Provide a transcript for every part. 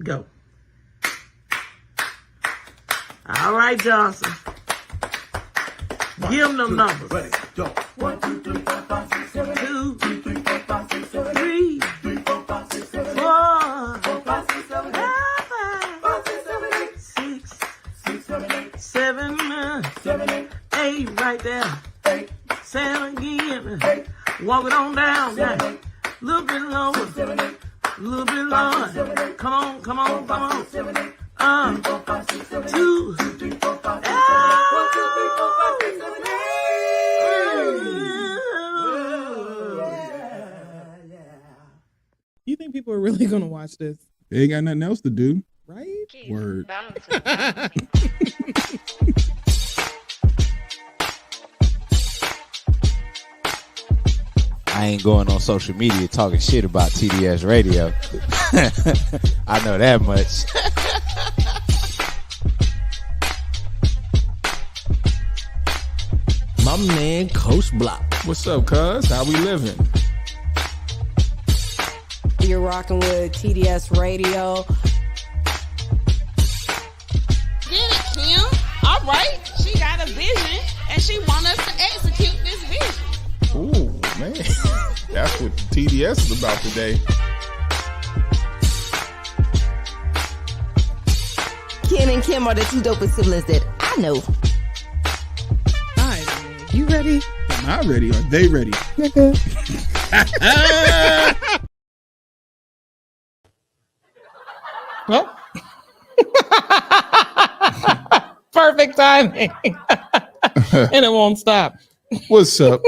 Go. All right, Johnson. Give them the numbers. Ready, go. 1, 2, 3, 4, 5, 6, 7, 2, 2, 3, 4, 5, 6, 7, 3, 3, 4, 5, 6, 7, 4, 4, 5, 6, 7, 8, 5, 6, 7, 8, 6, 6, 7, 8, 7, 7, 8, 8 right there. 8, 7 again. 8, Walk it on down. 7, 8, A little bit lower. 7, 8, A little bit 5, 6, lower. 7, 8, Come on, come on, 4, come 5, on. 6, 7, 8, 3, 4, 5, 6, 7, 8, 2, 2, 3, 4, 5, 6, 7, 8, 1, 2, 3, 4, 5, 6, 7, 8. You think people are really gonna watch this, They ain't got nothing else to do. right? Word. I ain't going on social media talking shit about TDS radio. I know that much. My man, Coach Block. What's up, cuz? How we living? You're rocking with TDS Radio. Get it, Kim. All right. She got a vision, and she wants us to execute this vision. Ooh, man. That's what TDS is about today. Ken and Kim are the two dopest siblings that I know. All right, man. You ready? Am I ready? Are they ready? Well, perfect timing, and it won't stop. What's up?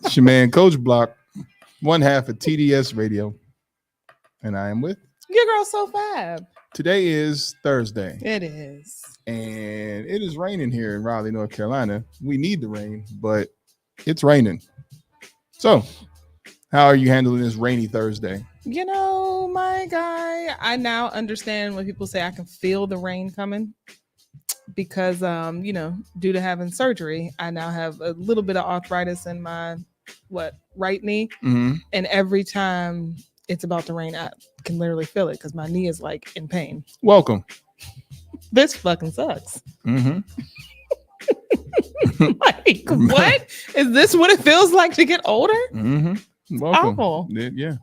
It's your man, Coach Block, one half of TDS Radio. And I am with. Your girl's so fab. Today is Thursday. It is. And it is raining here in Raleigh, North Carolina. We need the rain, but it's raining. So, how are you handling this rainy Thursday? You know, my guy, I now understand when people say I can feel the rain coming because, due to having surgery, I now have a little bit of arthritis in my, right knee. Mm-hmm. And every time it's about to rain, I can literally feel it because my knee is like in pain. Welcome. This fucking sucks. Mm-hmm. Like, what? Is this what it feels like to get older? Mm-hmm. Welcome. Awful. Yeah.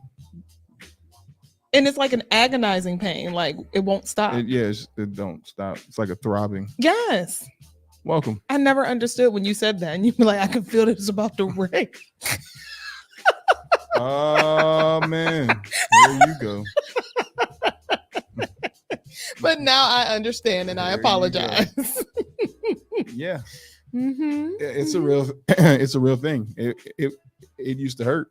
And it's like an agonizing pain. Like, it won't stop. It don't stop. It's like a throbbing. Yes. Welcome. I never understood when you said that. And you'd be like, I can feel this about to rain. Oh, man. There you go. But now I understand and I apologize. Yeah. Mm-hmm. It's a real thing. It used to hurt.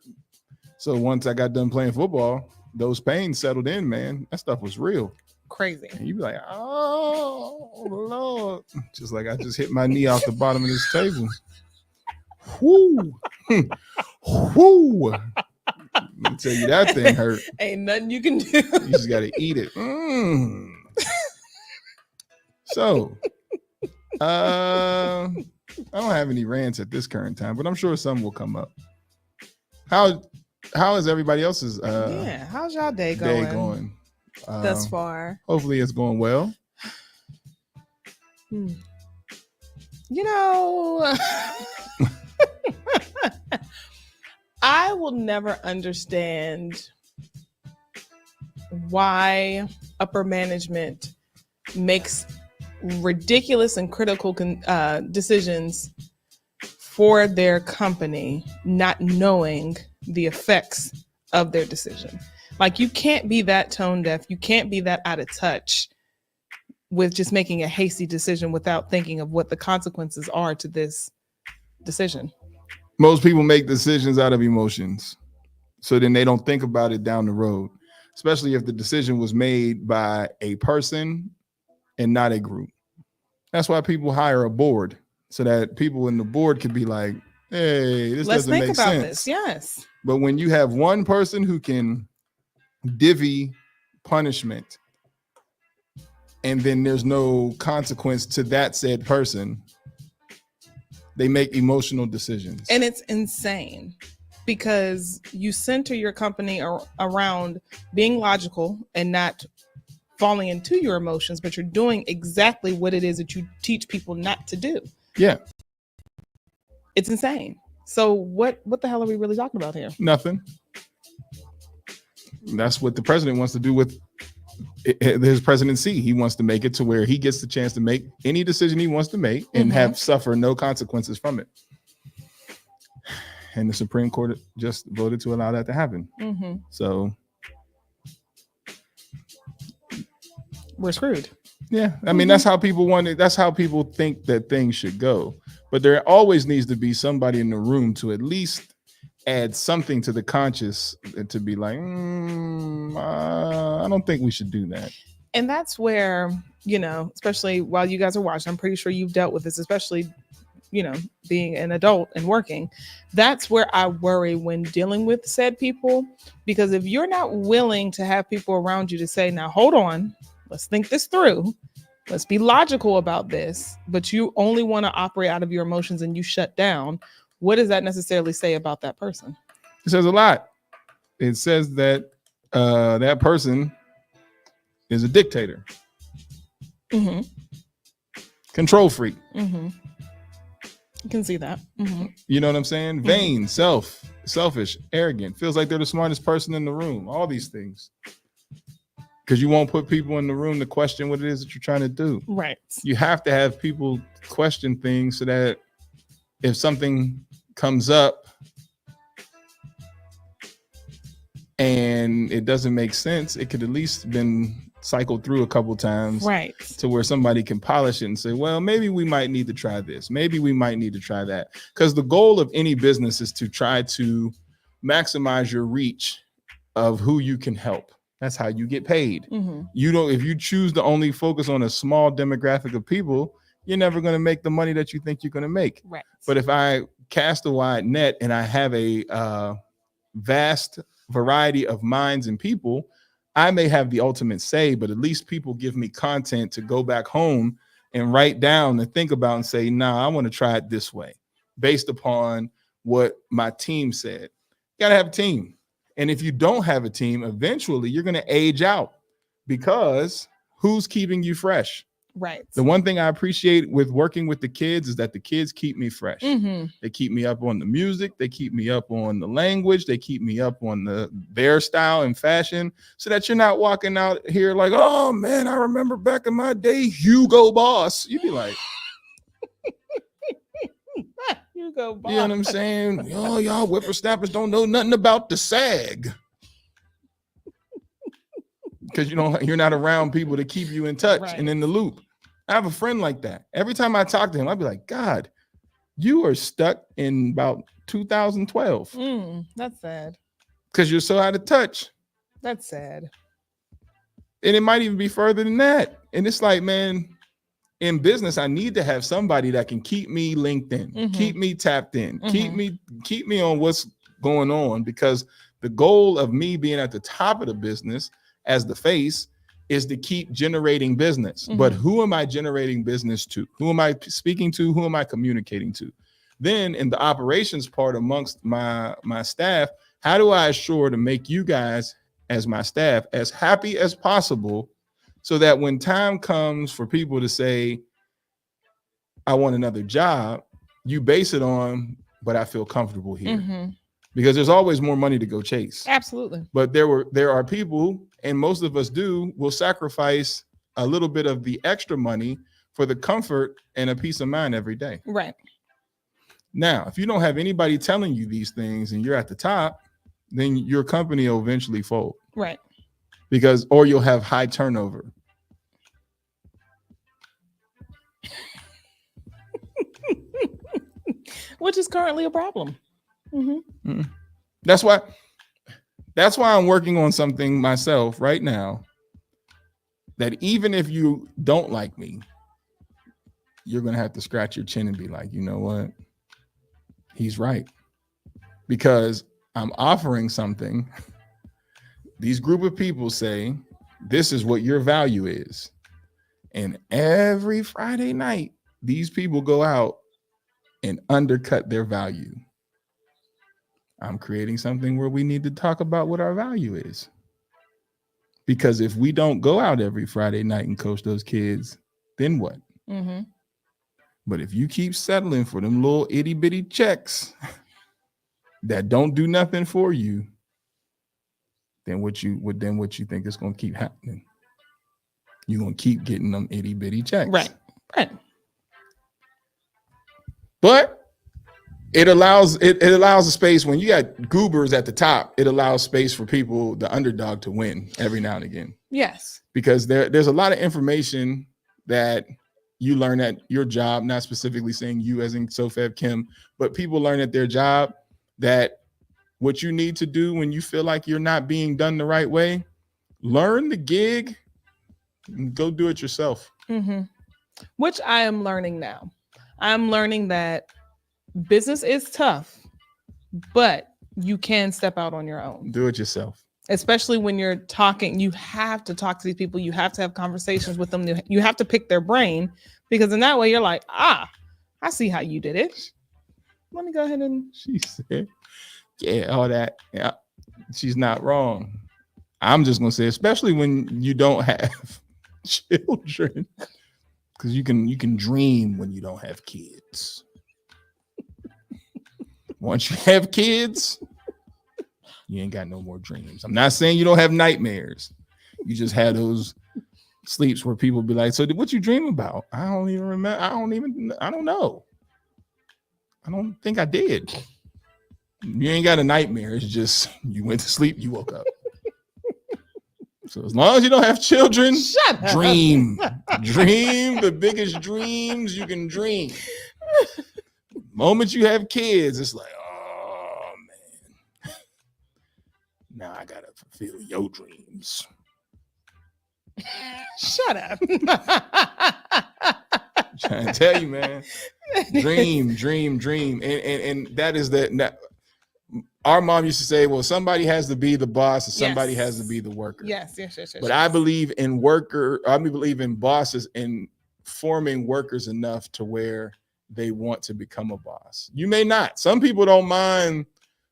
So once I got done playing football, those pains settled in, man. That stuff was real. Crazy. And you'd be like, oh, Lord. Just like I just hit my knee off the bottom of this table. Whoo. Whoo. Let me tell you, that thing hurt. Ain't nothing you can do. You just got to eat it. So, I don't have any rants at this current time, but I'm sure some will come up. How is everybody else's how's y'all day going? Thus far. Hopefully it's going well. You know, I will never understand why upper management makes ridiculous and critical decisions for their company, not knowing the effects of their decision. Like, you can't be that tone deaf. You can't be that out of touch with just making a hasty decision without thinking of what the consequences are to this decision. Most people make decisions out of emotions. So then they don't think about it down the road, especially if the decision was made by a person and not a group. That's why people hire a board, so that people in the board could be like, hey, this Let's doesn't think make about sense. this. Yes. But when you have one person who can divvy punishment and then there's no consequence to that said person, they make emotional decisions. And it's insane because you center your company around being logical and not falling into your emotions, but you're doing exactly what it is that you teach people not to do. Yeah. It's insane. So what the hell are we really talking about here? Nothing. That's what the president wants to do with his presidency. He wants to make it to where he gets the chance to make any decision he wants to make and have suffer no consequences from it. And the Supreme Court just voted to allow that to happen. So we're screwed. Yeah, I mean, that's how people want it. That's how people think that things should go. But there always needs to be somebody in the room to at least add something to the conscious to be like, I don't think we should do that. And that's where, especially while you guys are watching, I'm pretty sure you've dealt with this, especially, being an adult and working. That's where I worry when dealing with said people, because if you're not willing to have people around you to say, now, hold on, let's think this through. Let's be logical about this, but you only want to operate out of your emotions and you shut down. What does that necessarily say about that person? It says a lot. It says that that person is a dictator, control freak. You can see that. You know what I'm saying? Vain, selfish, arrogant, feels like they're the smartest person in the room. All these things. Because you won't put people in the room to question what it is that you're trying to do. Right. You have to have people question things so that if something comes up and it doesn't make sense, it could at least been cycled through a couple times, right, to where somebody can polish it and say, well, maybe we might need to try this. Maybe we might need to try that. Because the goal of any business is to try to maximize your reach of who you can help. That's how you get paid. If you choose to only focus on a small demographic of people, you're never going to make the money that you think you're going to make. Right. But if I cast a wide net and I have a vast variety of minds and people, I may have the ultimate say, but at least people give me content to go back home and write down and think about and say, nah, I want to try it this way based upon what my team said. You got to have a team. And if you don't have a team, eventually you're going to age out, because who's keeping you fresh? Right. The one thing I appreciate with working with the kids is that the kids keep me fresh. They keep me up on the music. They keep me up on the language. They keep me up on their style and fashion, so that you're not walking out here like, oh man, I remember back in my day, Hugo Boss. You'd be like, Hugo Boss. You know what I'm saying? Oh, y'all whippersnappers don't know nothing about the SAG. Because you're not around people to keep you in touch and in the loop. I have a friend like that. Every time I talk to him, I'd be like, God, you are stuck in about 2012. That's sad. Because you're so out of touch. That's sad. And it might even be further than that. And it's like, man, in business, I need to have somebody that can keep me linked in, keep me tapped in, keep me on what's going on. Because the goal of me being at the top of the business as the face is to keep generating business. But who am I generating business to? Who am I speaking to? Who am I communicating to? Then in the operations part amongst my staff, how do I assure to make you guys as my staff as happy as possible, so that when time comes for people to say, I want another job, you base it on, but I feel comfortable here. Because there's always more money to go chase. Absolutely. But there are people, and most of us will sacrifice a little bit of the extra money for the comfort and a peace of mind every day. Right. Now, if you don't have anybody telling you these things and you're at the top, then your company will eventually fold. Right. Or you'll have high turnover. Which is currently a problem. That's why I'm working on something myself right now, that even if you don't like me, you're going to have to scratch your chin and be like, you know what? He's right. Because I'm offering something. These group of people say, this is what your value is. And every Friday night, these people go out and undercut their value. I'm creating something where we need to talk about what our value is. Because if we don't go out every Friday night and coach those kids, then what? Mm-hmm. But if you keep settling for them little itty bitty checks that don't do nothing for you, then what you think is going to keep happening? You're going to keep getting them itty bitty checks. Right. But it allows a space when you got goobers at the top. It allows space for people, the underdog, to win every now and again. Yes. Because there's a lot of information that you learn at your job, not specifically saying you as in Sofab Kim, but people learn at their job that what you need to do when you feel like you're not being done the right way, learn the gig and go do it yourself. Mm-hmm. Which I am learning now. I'm learning that business is tough, but you can step out on your own. Do it yourself. Especially when you're talking, you have to talk to these people. You have to have conversations with them. You have to pick their brain, because in that way you're like, I see how you did it. Let me go ahead and. She said, yeah, all that. Yeah, she's not wrong. I'm just going to say, especially when you don't have children, because you can dream when you don't have kids. Once you have kids, you ain't got no more dreams. I'm not saying you don't have nightmares. You just had those sleeps where people be like, so what you dream about? I don't even remember. I don't know. I don't think I did. You ain't got a nightmare. It's just you went to sleep, you woke up. So as long as you don't have children, dream the biggest dreams you can dream. Moment you have kids, it's like, oh man, now I gotta fulfill your dreams. Shut up. I'm trying to tell you, man. Dream. And that is that. Our mom used to say, well, somebody has to be the boss and somebody has to be the worker. Yes. But I believe in bosses and forming workers enough to where they want to become a boss. You may not. Some people don't mind,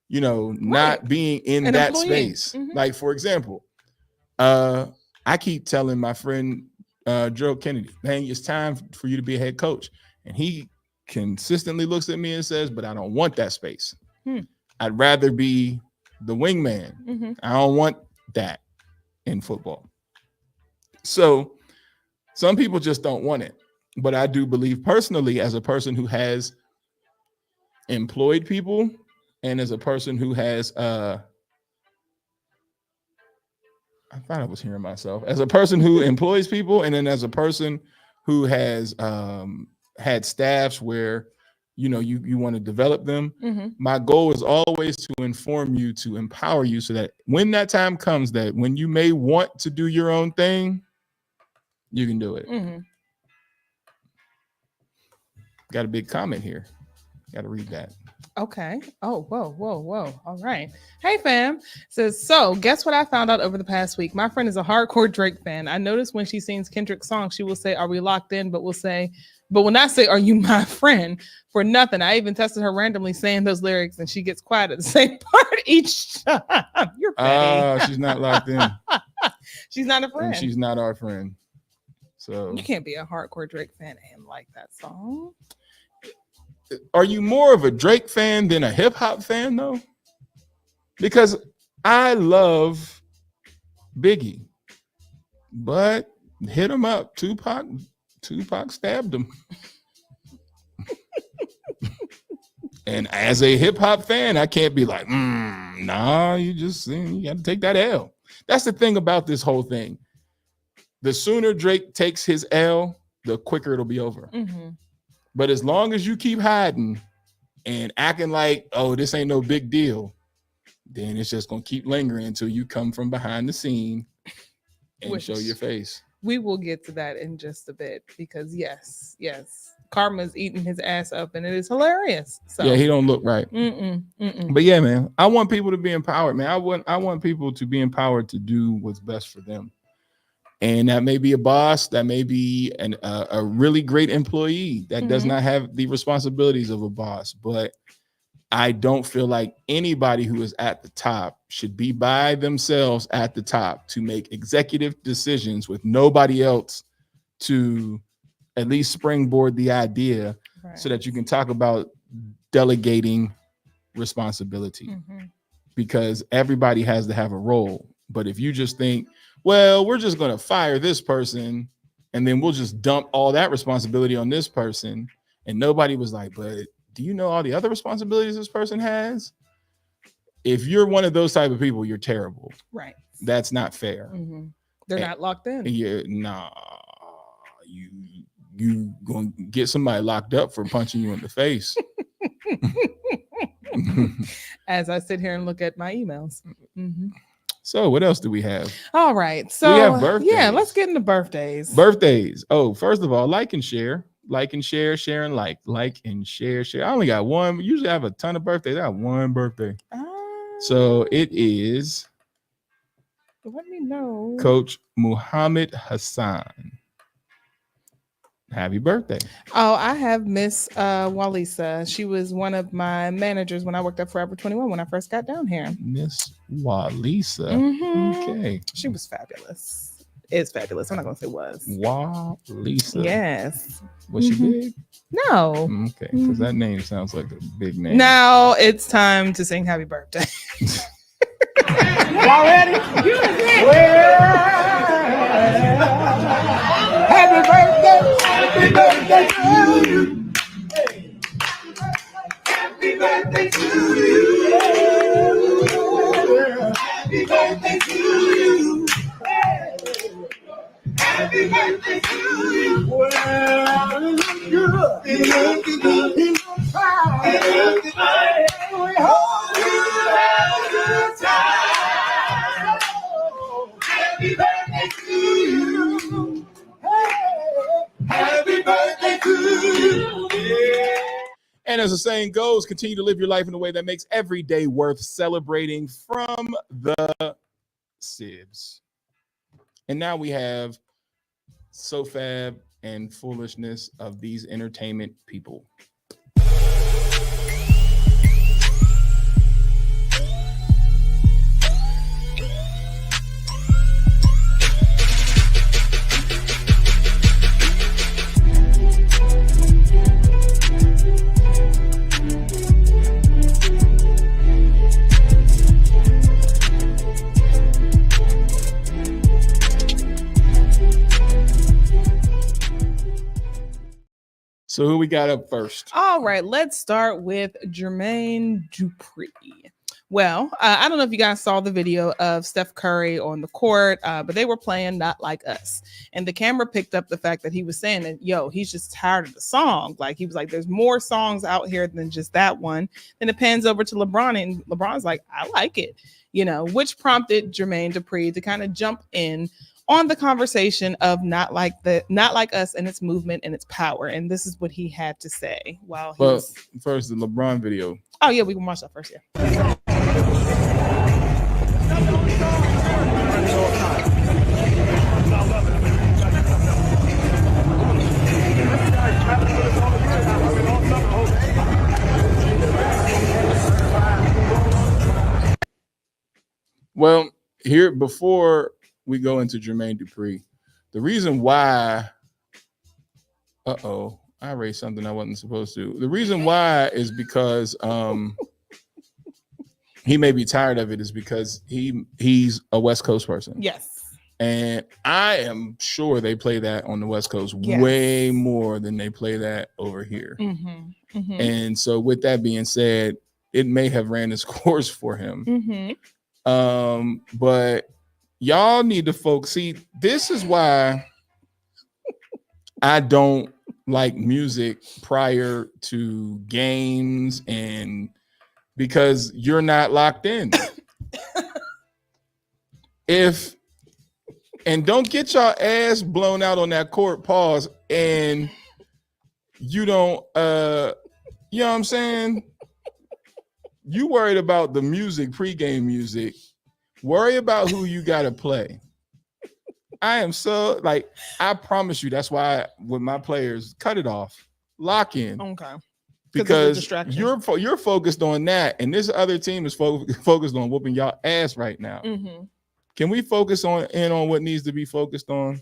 not being in that space. Mm-hmm. Like, for example, I keep telling my friend Joe Kennedy, man, it's time for you to be a head coach. And he consistently looks at me and says, but I don't want that space. I'd rather be the wingman. Mm-hmm. I don't want that in football. So some people just don't want it. But I do believe personally, as a person who has employed people and as a person who has, I thought I was hearing myself, as a person who employs people, and then as a person who has had staffs where, you want to develop them. Mm-hmm. My goal is always to inform you, to empower you, so that when that time comes, that when you may want to do your own thing, you can do it. Mm-hmm. Got a big comment here. Got to read that. Okay. Oh, whoa. All right. Hey, fam. Says, so guess what I found out over the past week? My friend is a hardcore Drake fan. I noticed when she sings Kendrick's song, she will say, are we locked in? But will not say, are you my friend? For nothing. I even tested her randomly saying those lyrics, and she gets quiet at the same part each time. You're petty. She's not locked in. She's not a friend. And she's not our friend. So you can't be a hardcore Drake fan and like that song. Are you more of a Drake fan than a hip hop fan, though? Because I love Biggie, but hit him up. Tupac stabbed him. And as a hip hop fan, I can't be like, nah, you got to take that L. That's the thing about this whole thing. The sooner Drake takes his L, the quicker it'll be over. Mm-hmm. But as long as you keep hiding and acting like, oh, this ain't no big deal, then it's just going to keep lingering until you come from behind the scene and show your face. We will get to that in just a bit, because yes, Karma's eating his ass up, and it is hilarious. So yeah, he don't look right. But yeah, man, I want people to be empowered, man. I want people to be empowered to do what's best for them. And that may be a boss, that may be a really great employee that does not have the responsibilities of a boss. But I don't feel like anybody who is at the top should be by themselves at the top to make executive decisions with nobody else to at least springboard the idea so that you can talk about delegating responsibility, because everybody has to have a role. But if you just think, well, we're just going to fire this person and then we'll just dump all that responsibility on this person, and nobody was like, but do you know all the other responsibilities this person has? If you're one of those type of people, you're terrible. Right. That's not fair. They're not locked in. Yeah, nah. You gonna get somebody locked up for punching you in the face. As I sit here and look at my emails. So what else do we have? All right. So we have birthdays. Yeah, let's get into birthdays. Birthdays. Oh, first of all, like and share. Like and share, share and like and share. I only got one. Usually I have a ton of birthdays. I have one birthday. So it is. Let me know. Coach Muhammad Hassan. Happy birthday. Oh, I have Miss Walisa. She was one of my managers when I worked at Forever 21 when I first got down here. Miss Walisa. Okay. She was fabulous. Is fabulous. I'm not gonna say was. Walisa. Yes. Was she big? No. Okay, because that name sounds like a big name. Now it's time to sing happy birthday. Y'all ready? Happy birthday. Happy birthday to you. Happy birthday to you. Happy birthday to you. Happy birthday to you. Well, it looks good. It looks good. It looks fine. It looks fine. We hope you have a good time. Happy birthday to you. Hey, happy birthday to you. Yeah. And as the saying goes, continue to live your life in a way that makes every day worth celebrating from the Sibs. And now we have SoFab and foolishness of these entertainment people. So who we got up first? All right, let's start with Jermaine Dupri. Well, I don't know if you guys saw the video of Steph Curry on the court, but they were playing Not Like Us. And the camera picked up the fact that he was saying that, he's just tired of the song. Like, he was like, there's more songs out here than just that one. Then it pans over to LeBron, and LeBron's like, I like it, which prompted Jermaine Dupri to kind of jump in on the conversation of Not Like Us and its movement and its power. And this is what he had to say while he was... First, the LeBron video. Oh, yeah, we can watch that first, yeah. Well, here, before we go into Jermaine Dupri, the reason why, I raised something I wasn't supposed to. The reason why is because he may be tired of it is because he's a West Coast person. Yes. And I am sure they play that on the West Coast way more than they play that over here. Mm-hmm. Mm-hmm. And so with that being said, it may have ran its course for him. Mm-hmm. But y'all need to folks see, this is why I don't like music prior to games, and because you're not locked in. And don't get your ass blown out on that court, pause, and you don't, you know what I'm saying? You worried about the music, pregame music. Worry about who you got to play. I am so, I promise you, that's why with my players, cut it off. Lock in. Okay. because distraction. you're focused on that, and this other team is focused on whooping y'all ass right now. Mm-hmm. Can we focus on what needs to be focused on?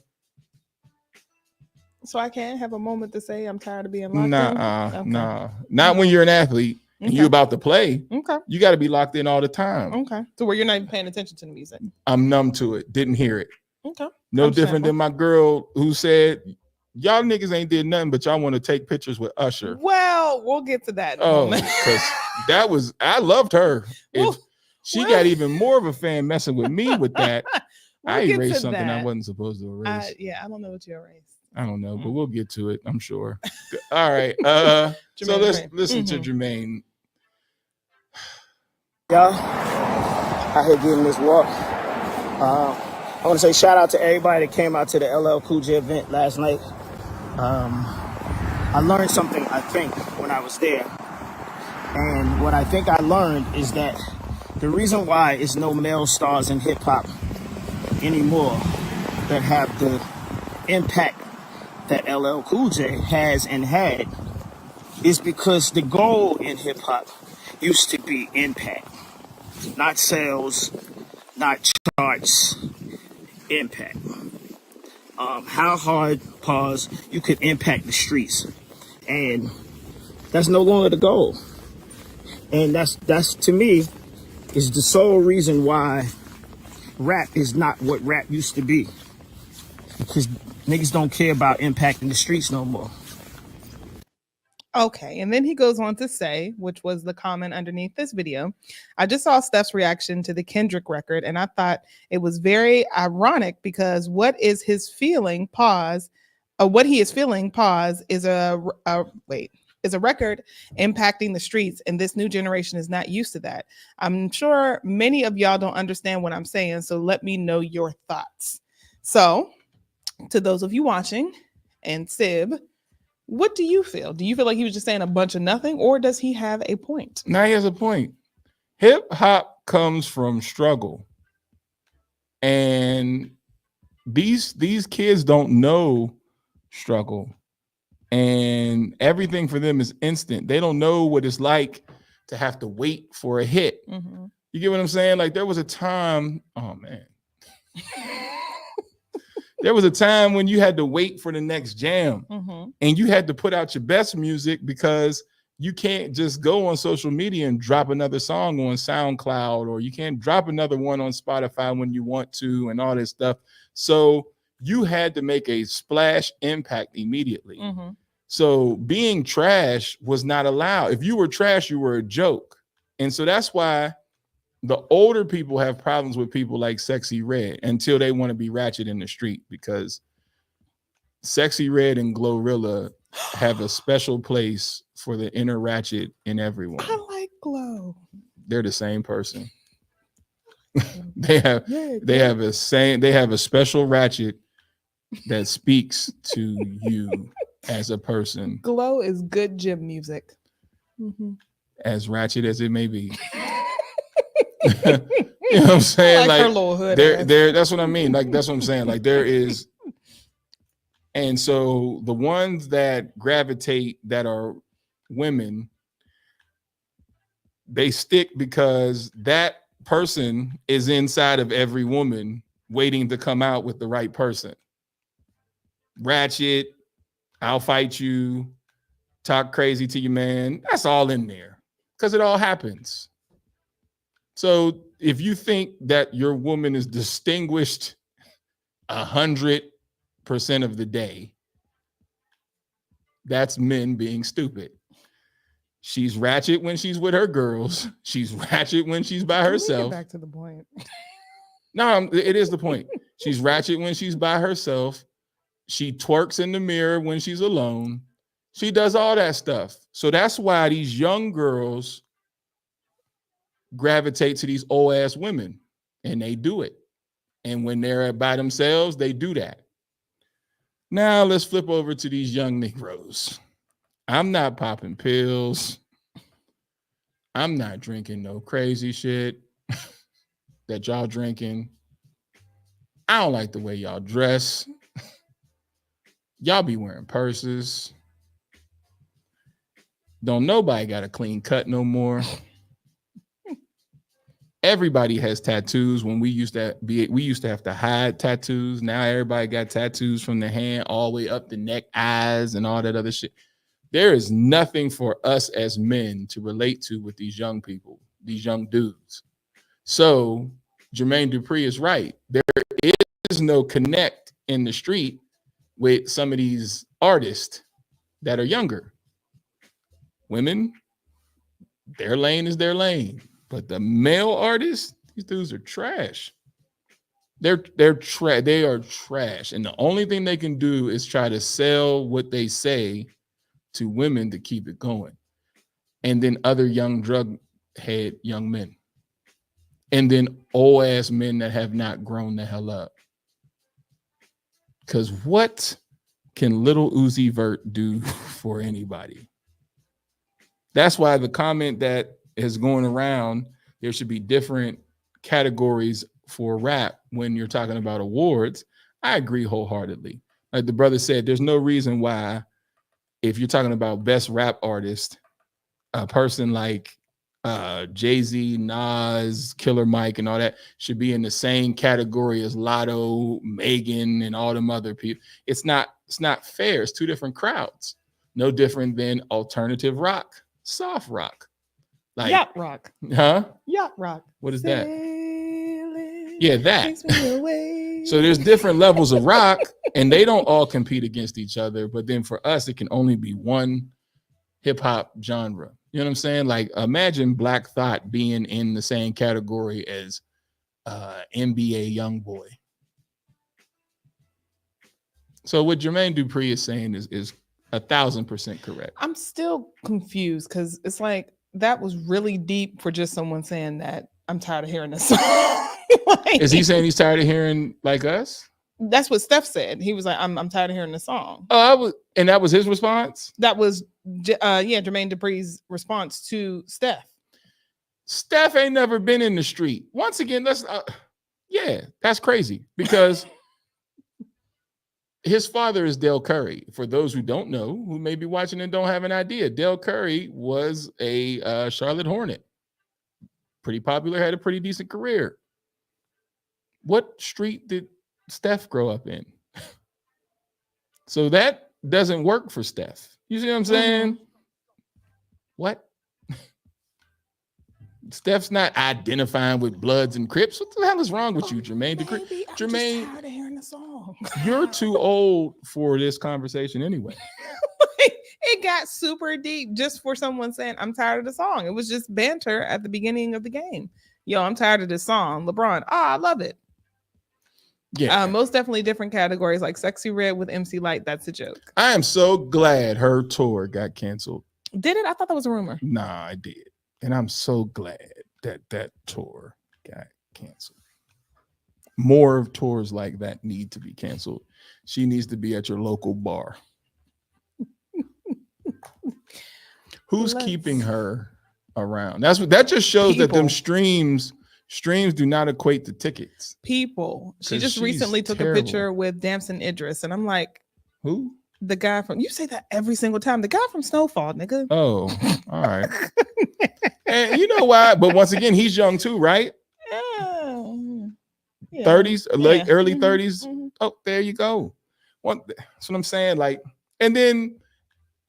So I can't have a moment to say I'm tired of being locked in? Okay. Not when you're an athlete and you're about to play. Okay. You got to be locked in all the time. Okay. So where you're not even paying attention to the music. I'm numb to it. Didn't hear it. Okay. No different than my girl who said, y'all niggas ain't did nothing, but y'all want to take pictures with Usher. Well, we'll get to that in a moment. Because I loved her. If she got even more of a fan messing with me with that, I erased something I wasn't supposed to erase. I don't know what you erased. I don't know, but we'll get to it, I'm sure. All right. So let's listen to Jermaine. Y'all, out here getting this walk. I want to say shout out to everybody that came out to the LL Cool J event last night. I learned something, I think, when I was there. And what I think I learned is that the reason why it's no male stars in hip hop anymore that have the impact that LL Cool J has and had is because the goal in hip hop used to be impact, not sales, not charts, impact. How hard, you could impact the streets, and that's no longer the goal. And that's to me is the sole reason why rap is not what rap used to be, because niggas don't care about impacting the streets no more. Okay, and then he goes on to say, which was the comment underneath this video, I just saw Steph's reaction to the Kendrick record, and I thought it was very ironic because what he is feeling, is a record impacting the streets, and this new generation is not used to that. I'm sure many of y'all don't understand what I'm saying, so let me know your thoughts. So, to those of you watching, and Sib, what do you feel? Do you feel like he was just saying a bunch of nothing, or does he have a point? Now he has a point. Hip hop comes from struggle, and these kids don't know struggle, and everything for them is instant. They don't know what it's like to have to wait for a hit. Mm-hmm. You get what I'm saying? Like there was a time. Oh man. There was a time when you had to wait for the next jam, and you had to put out your best music because you can't just go on social media and drop another song on SoundCloud, or you can't drop another one on Spotify when you want to and all this stuff. So you had to make a splash impact immediately. So being trash was not allowed. If you were trash, you were a joke. And so that's why the older people have problems with people like Sexy Red until they want to be ratchet in the street, because Sexy Red and Glorilla have a special place for the inner ratchet in everyone. I like Glow. They're the same person. they have a special ratchet that speaks to you as a person. Glow is good gym music. As ratchet as it may be. You know what I'm saying? Like her little hood. That's what I mean. Like that's what I'm saying. Like there is, and so the ones that gravitate that are women, they stick because that person is inside of every woman waiting to come out with the right person. Ratchet, I'll fight you, talk crazy to you, man. That's all in there because it all happens. So if you think that your woman is distinguished 100% of the day, that's men being stupid. She's ratchet when she's with her girls. She's ratchet when she's by herself. Get back to the point. No, it is the point. She's ratchet when she's by herself. She twerks in the mirror when she's alone. She does all that stuff. So that's why these young girls gravitate to these old ass women, and they do it. And when they're by themselves, they do that. Now let's flip over to these young Negroes. I'm not popping pills. I'm not drinking no crazy shit that y'all drinking. I don't like the way y'all dress. Y'all be wearing purses. Don't nobody got a clean cut no more. Everybody has tattoos. When we used to have to hide tattoos. Now everybody got tattoos from the hand all the way up the neck, eyes, and all that other shit. There is nothing for us as men to relate to with these young people, these young dudes. So Jermaine Dupri is right. There is no connect in the street with some of these artists that are younger. Women, their lane is their lane. But the male artists, these dudes are trash. They are trash. And the only thing they can do is try to sell what they say to women to keep it going. And then other young drug head young men. And then old ass men that have not grown the hell up. Because what can little Uzi Vert do for anybody? That's why the comment that is going around, there should be different categories for rap when you're talking about awards. I agree wholeheartedly. Like the brother said, there's no reason why, if you're talking about best rap artist, a person like Jay-Z, Nas, Killer Mike, and all that should be in the same category as Lotto, Megan, and all them other people. It's not fair. It's two different crowds. No different than alternative rock, soft rock. Like yacht rock. Huh? Yacht rock. What is that? Sailing Yeah, that. takes me away. So there's different levels of rock, and they don't all compete against each other. But then for us, it can only be one hip hop genre. You know what I'm saying? Like imagine Black Thought being in the same category as NBA Youngboy. So what Jermaine Dupri is saying is 1,000% correct. I'm still confused because it's like that was really deep for just someone saying that I'm tired of hearing this song. Like, is he saying he's tired of hearing like us? That's what Steph said. He was like, I'm tired of hearing the song. Oh, and that was his response? That was Jermaine Dupri's response to Steph. Steph ain't never been in the street. Once again, that's crazy because his father is Dell Curry. For those who don't know, who may be watching and don't have an idea, Dell Curry was a Charlotte Hornet. Pretty popular, had a pretty decent career. What street did Steph grow up in? So that doesn't work for Steph. You see what I'm saying? Mm-hmm. What? Steph's not identifying with Bloods and Crips. What the hell is wrong with you, Jermaine? Jermaine, just tired of hearing the song. You're too old for this conversation anyway. It got super deep just for someone saying, I'm tired of the song. It was just banter at the beginning of the game. Yo, I'm tired of this song. LeBron, I love it. Yeah, most definitely different categories like Sexy Red with MC Lyte. That's a joke. I am so glad her tour got canceled. Did it? I thought that was a rumor. Nah, I did. And I'm so glad that tour got canceled. More tours like that need to be canceled. She needs to be at your local bar. Who's keeping her around? That just shows that them streams do not equate to tickets. People. She just recently took a picture with Damson Idris, and I'm like, who? The guy from, you say that every single time. The guy from Snowfall, nigga. Oh, all right. And you know why? But once again, he's young too, right? Yeah. 30s, late, early 30s. Mm-hmm. Oh, there you go. That's what I'm saying. Like, and then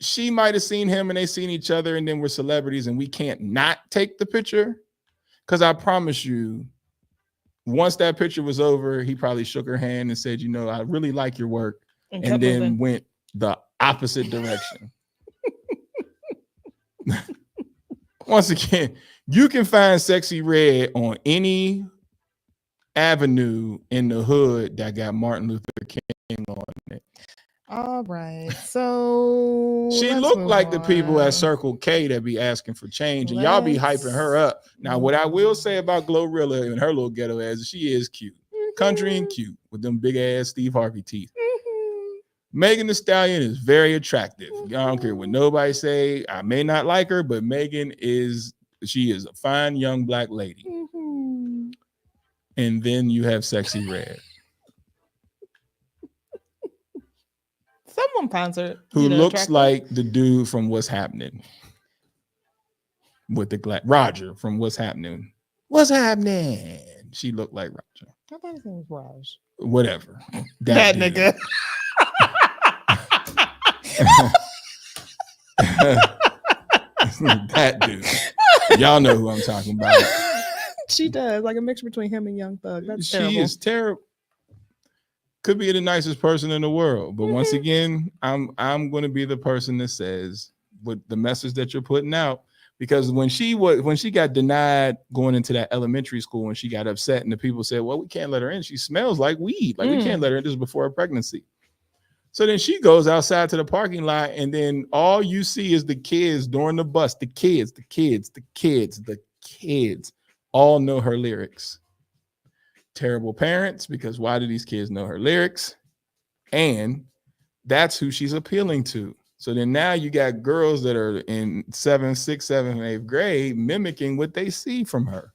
she might have seen him and they seen each other, and then we're celebrities and we can't not take the picture. Because I promise you, once that picture was over, he probably shook her hand and said, I really like your work. And then went the opposite direction. Once again, you can find Sexy Red on any avenue in the hood that got Martin Luther King on it. All right. So she looked like the people at Circle K that be asking for change, and y'all be hyping her up. Now, what I will say about Glorilla and her little ghetto ass, she is cute. Country and cute with them big ass Steve Harvey teeth. Megan Thee Stallion is very attractive. I don't care what nobody say. I may not like her, but Megan she is a fine young black lady. Mm-hmm. And then you have Sexy Red. Someone finds her. Who looks like the dude from What's Happening. with the Roger from What's Happening. What's happening? She looked like Roger. I thought his name was Raj. Whatever. That dude. nigga. That dude. Y'all know who I'm talking about. She does, like a mixture between him and Young Thug. That's She terrible. is terrible. Could be the nicest person in the world, but once again, I'm going to be the person that says with the message that you're putting out. Because when she got denied going into that elementary school, and she got upset, and the people said, "Well, we can't let her in. She smells like weed. Like we can't let her in." This is before her pregnancy. So then she goes outside to the parking lot, and then all you see is the kids during the bus. The kids all know her lyrics. Terrible parents, because why do these kids know her lyrics? And that's who she's appealing to. So then now you got girls that are in 7th, 6th, 7th, and 8th grade mimicking what they see from her.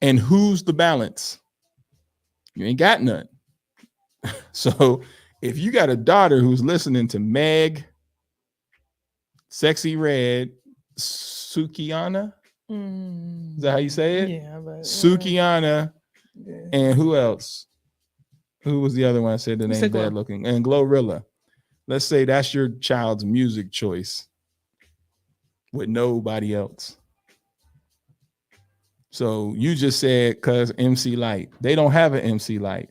And who's the balance? You ain't got none. So if you got a daughter who's listening to Meg, Sexy Red, Sukiana, is that how you say it? Yeah, but Sukiana, and who else? Who was the other one I said the name said bad Glow. looking? And Glorilla. Let's say that's your child's music choice with nobody else. So you just said because MC Light. They don't have an MC Light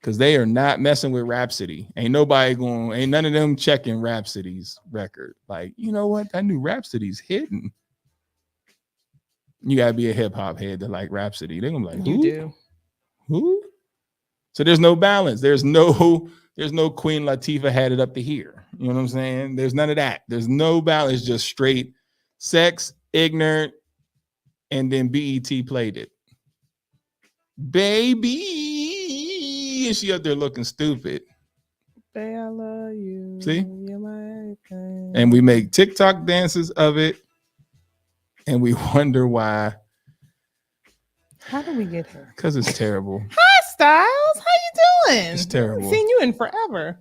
because they are not messing with Rhapsody. Ain't none of them checking Rhapsody's record. Like, you know what? That new Rhapsody's hidden. You gotta be a hip hop head to like Rhapsody. They're gonna be like, who? You do. Who? So there's no balance. There's no Queen Latifah had it up to here. You know what I'm saying? There's none of that. There's no balance. Just straight sex, ignorant, and then BET played it. Baby, and she up there looking stupid. Babe, I love you. See? You're my everything. And we make TikTok dances of it, and we wonder why. How did we get here? Because it's terrible. Hi, Styles. How you doing? It's terrible. I haven't seen you in forever.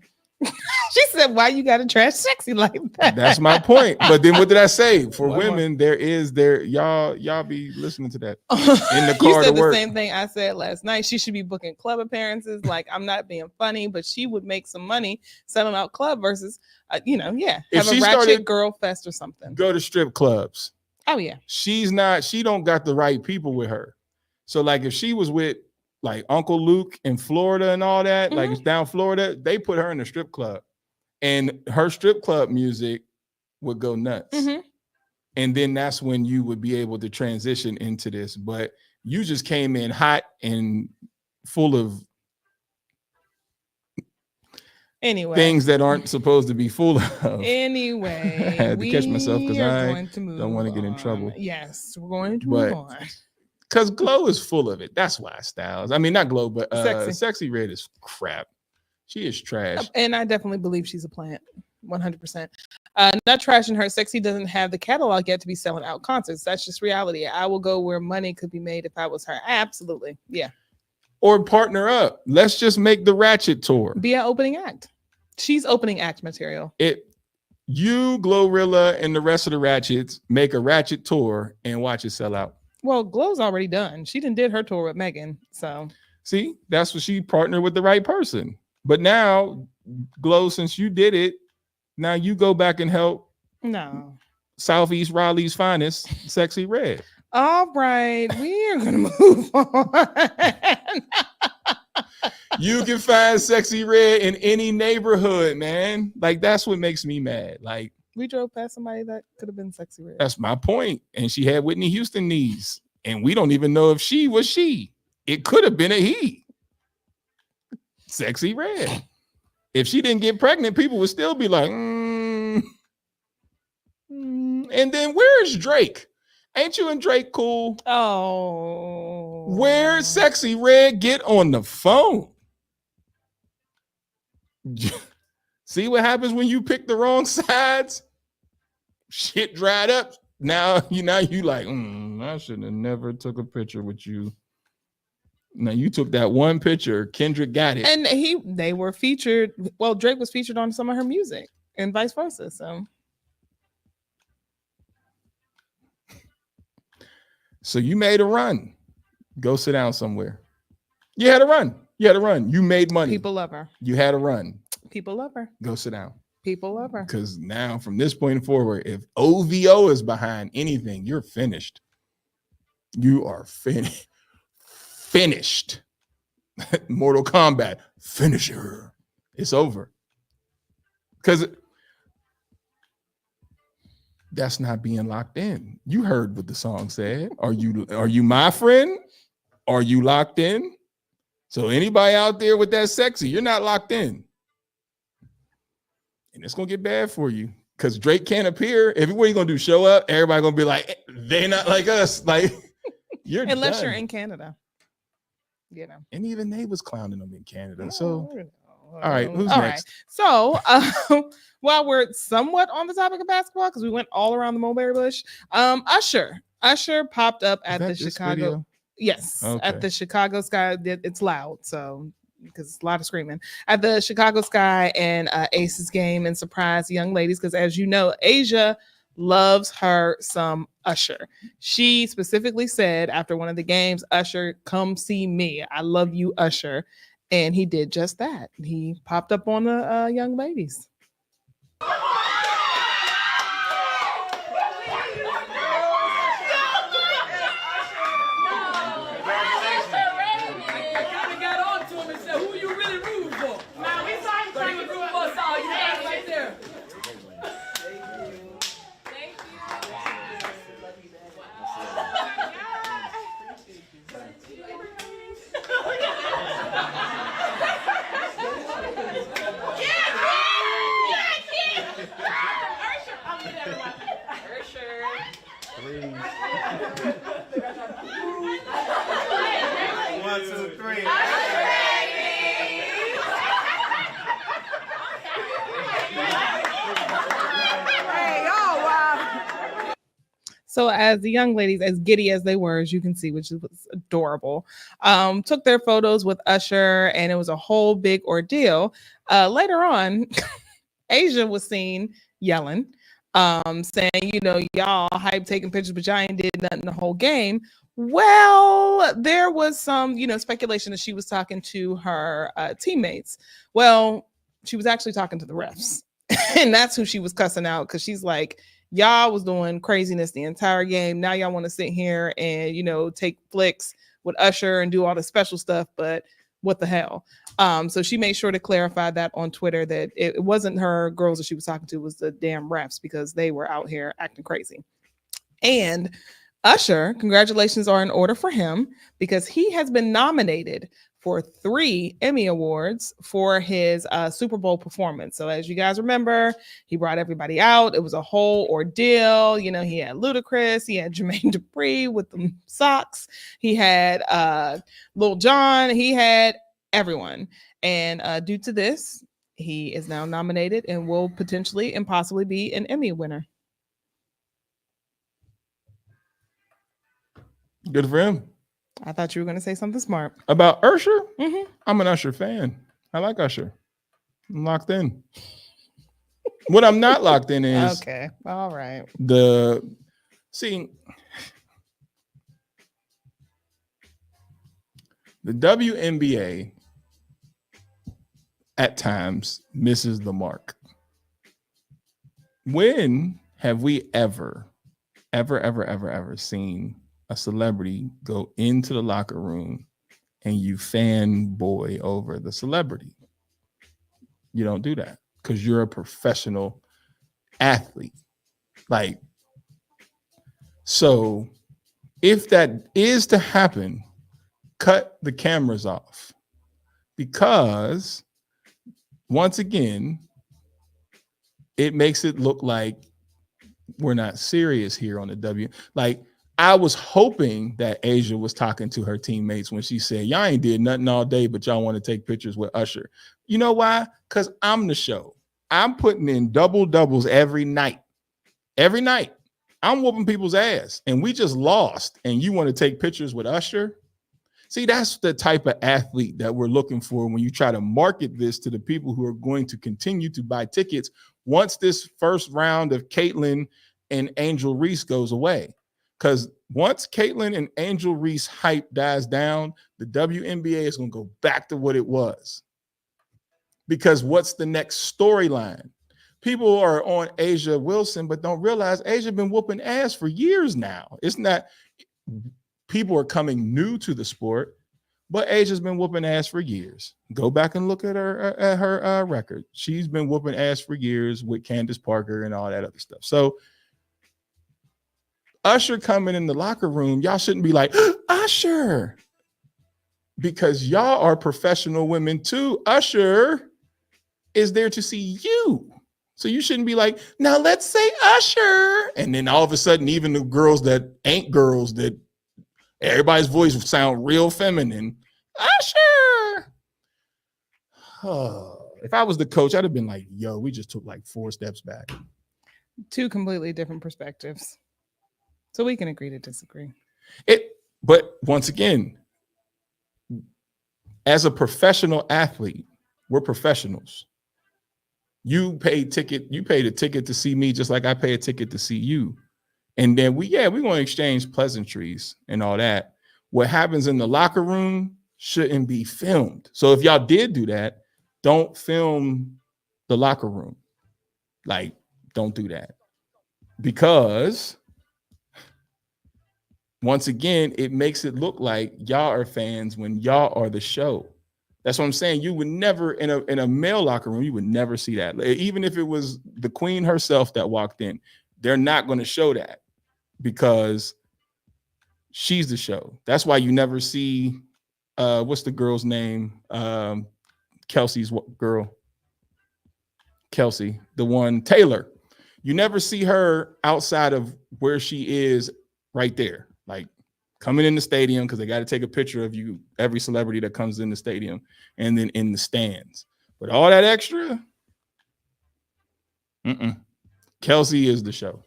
She said, "Why you got to trash sexy like that?" That's my point. But then what did I say? For What women, y'all be listening to that in the You car said to work. the same thing I said last night. She should be booking club appearances. Like, I'm not being funny, but she would make some money selling out club versus, have If a she ratchet started- girl fest or something. Go to strip clubs. Oh yeah. She don't got the right people with her. So like if she was with like Uncle Luke in Florida and all that, like it's down Florida, they put her in a strip club and her strip club music would go nuts. And then that's when you would be able to transition into this. But you just came in hot and full of things that aren't supposed to be full of. Anyway, I had to catch myself because I don't want to get in trouble. Yes, we're going to move on. Because Glow is full of it. That's why, Styles. I mean, not Glow, but Sexy Red is crap. She is trash. And I definitely believe she's a plant. 100%. Not trashing her. Sexy doesn't have the catalog yet to be selling out concerts. That's just reality. I will go where money could be made if I was her. Absolutely. Yeah. Or partner up. Let's just make the Ratchet tour. Be an opening act. She's opening act material. You, Glorilla, and the rest of the Ratchets make a Ratchet tour and watch it sell out. Well, Glow's already done. She did her tour with Megan. So see, that's what she partnered with the right person. But now, Glow, since you did it, now you go back and help. No. Southeast Raleigh's finest, Sexy Red. All right, we are gonna move on. You can find Sexy Red in any neighborhood, man. Like that's what makes me mad. Like we drove past somebody that could have been Sexy Red. That's my point. And she had Whitney Houston knees, and we don't even know if she was she. It could have been a he. Sexy Red. If she didn't get pregnant, people would still be like, And then where's Drake? Ain't you and Drake cool? Oh. Where's Sexy Red? Get on the phone. See what happens when you pick the wrong sides? Shit dried up. Now you like, I should have never took a picture with you. Now you took that one picture. Kendrick got it. And they were featured. Well, Drake was featured on some of her music and vice versa. So So you made a run. Go sit down somewhere. You had a run. You made money. People love her. You had a run. People love her. Go sit down. People love her. Because now, from this point forward, if OVO is behind anything, you're finished. You are finished. Mortal Kombat, finisher. It's over. Because that's not being locked in. You heard what the song said. Are you my friend? Are you locked in? So anybody out there with that sexy, you're not locked in. And it's gonna get bad for you. Because Drake can't appear. What are you gonna do? Show up? Everybody gonna be like, they're not like us. Like, you're unless done. you're in Canada. You know. And even they was clowning them in Canada. So all right, who's all next? Right. So while we're somewhat on the topic of basketball, because we went all around the mulberry bush, Usher popped up at the Chicago. Video? Yes, Okay. at the Chicago Sky. It's loud, so because it's a lot of screaming at the Chicago Sky and Aces game, and surprised young ladies because, as you know, Asia loves her some Usher. She specifically said after one of the games, "Usher, come see me. I love you, Usher." And he did just that. He popped up on the young ladies. So as the young ladies, as giddy as they were, as you can see, which was adorable, took their photos with Usher, and it was a whole big ordeal. Later on, Asia was seen yelling, saying, y'all hype taking pictures, but y'all ain't did nothing the whole game. Well, there was some, speculation that she was talking to her teammates. Well, she was actually talking to the refs. And that's who she was cussing out, because she's like, y'all was doing craziness the entire game. Now y'all want to sit here and, take flicks with Usher and do all the special stuff, but what the hell? So she made sure to clarify that on Twitter, that it wasn't her girls that she was talking to, it was the damn refs, because they were out here acting crazy. And Usher, congratulations are in order for him, because he has been nominated for 3 Emmy Awards for his Super Bowl performance. So as you guys remember, he brought everybody out. It was a whole ordeal. He had Ludacris, he had Jermaine Dupri with the socks, he had Lil Jon, he had everyone. And due to this, he is now nominated and will potentially and possibly be an Emmy winner. Good for him. I thought you were going to say something smart. About Usher? Mm-hmm. I'm an Usher fan. I like Usher. I'm locked in. What I'm not locked in is okay. All right. the WNBA at times misses the mark. When have we ever seen a celebrity go into the locker room and you fanboy over the celebrity? You don't do that because you're a professional athlete. So if that is to happen, cut the cameras off, because once again, it makes it look like we're not serious here on the W. I was hoping that Asia was talking to her teammates when she said, y'all ain't did nothing all day, but y'all want to take pictures with Usher. You know why? Because I'm the show. I'm putting in doubles every night. Every night. I'm whooping people's ass. And we just lost. And you want to take pictures with Usher? See, that's the type of athlete that we're looking for when you try to market this to the people who are going to continue to buy tickets once this first round of Caitlyn and Angel Reese goes away. Because once Caitlyn and Angel Reese hype dies down, the WNBA is going to go back to what it was. Because what's the next storyline? People are on Asia Wilson, but don't realize Asia been whooping ass for years now. It's not, people are coming new to the sport, but Asia's been whooping ass for years. Go back and look at her record. She's been whooping ass for years with Candace Parker and all that other stuff. So Usher coming in the locker room, y'all shouldn't be like, Usher, because y'all are professional women too. Usher is there to see you. So you shouldn't be like, now let's say Usher. And then all of a sudden, even the girls that ain't girls, that everybody's voice would sound real feminine. Usher. Oh, if I was the coach, I'd have been like, yo, we just took like 4 steps back. Two completely different perspectives. So we can agree to disagree. But once again, as a professional athlete, we're professionals. You paid a ticket to see me just like I pay a ticket to see you. And then we're going to exchange pleasantries and all that. What happens in the locker room shouldn't be filmed. So if y'all did do that, don't film the locker room. Like, don't do that. Because once again, it makes it look like y'all are fans when y'all are the show. That's what I'm saying. You would never, in a male locker room, you would never see that. Even if it was the queen herself that walked in, they're not going to show that because she's the show. That's why you never see, what's the girl's name? Kelsey's girl. Kelsey, the one, Taylor. You never see her outside of where she is right there. Like coming in the stadium, because they got to take a picture of you, every celebrity that comes in the stadium, and then in the stands. But all that extra, Kelsey is the show.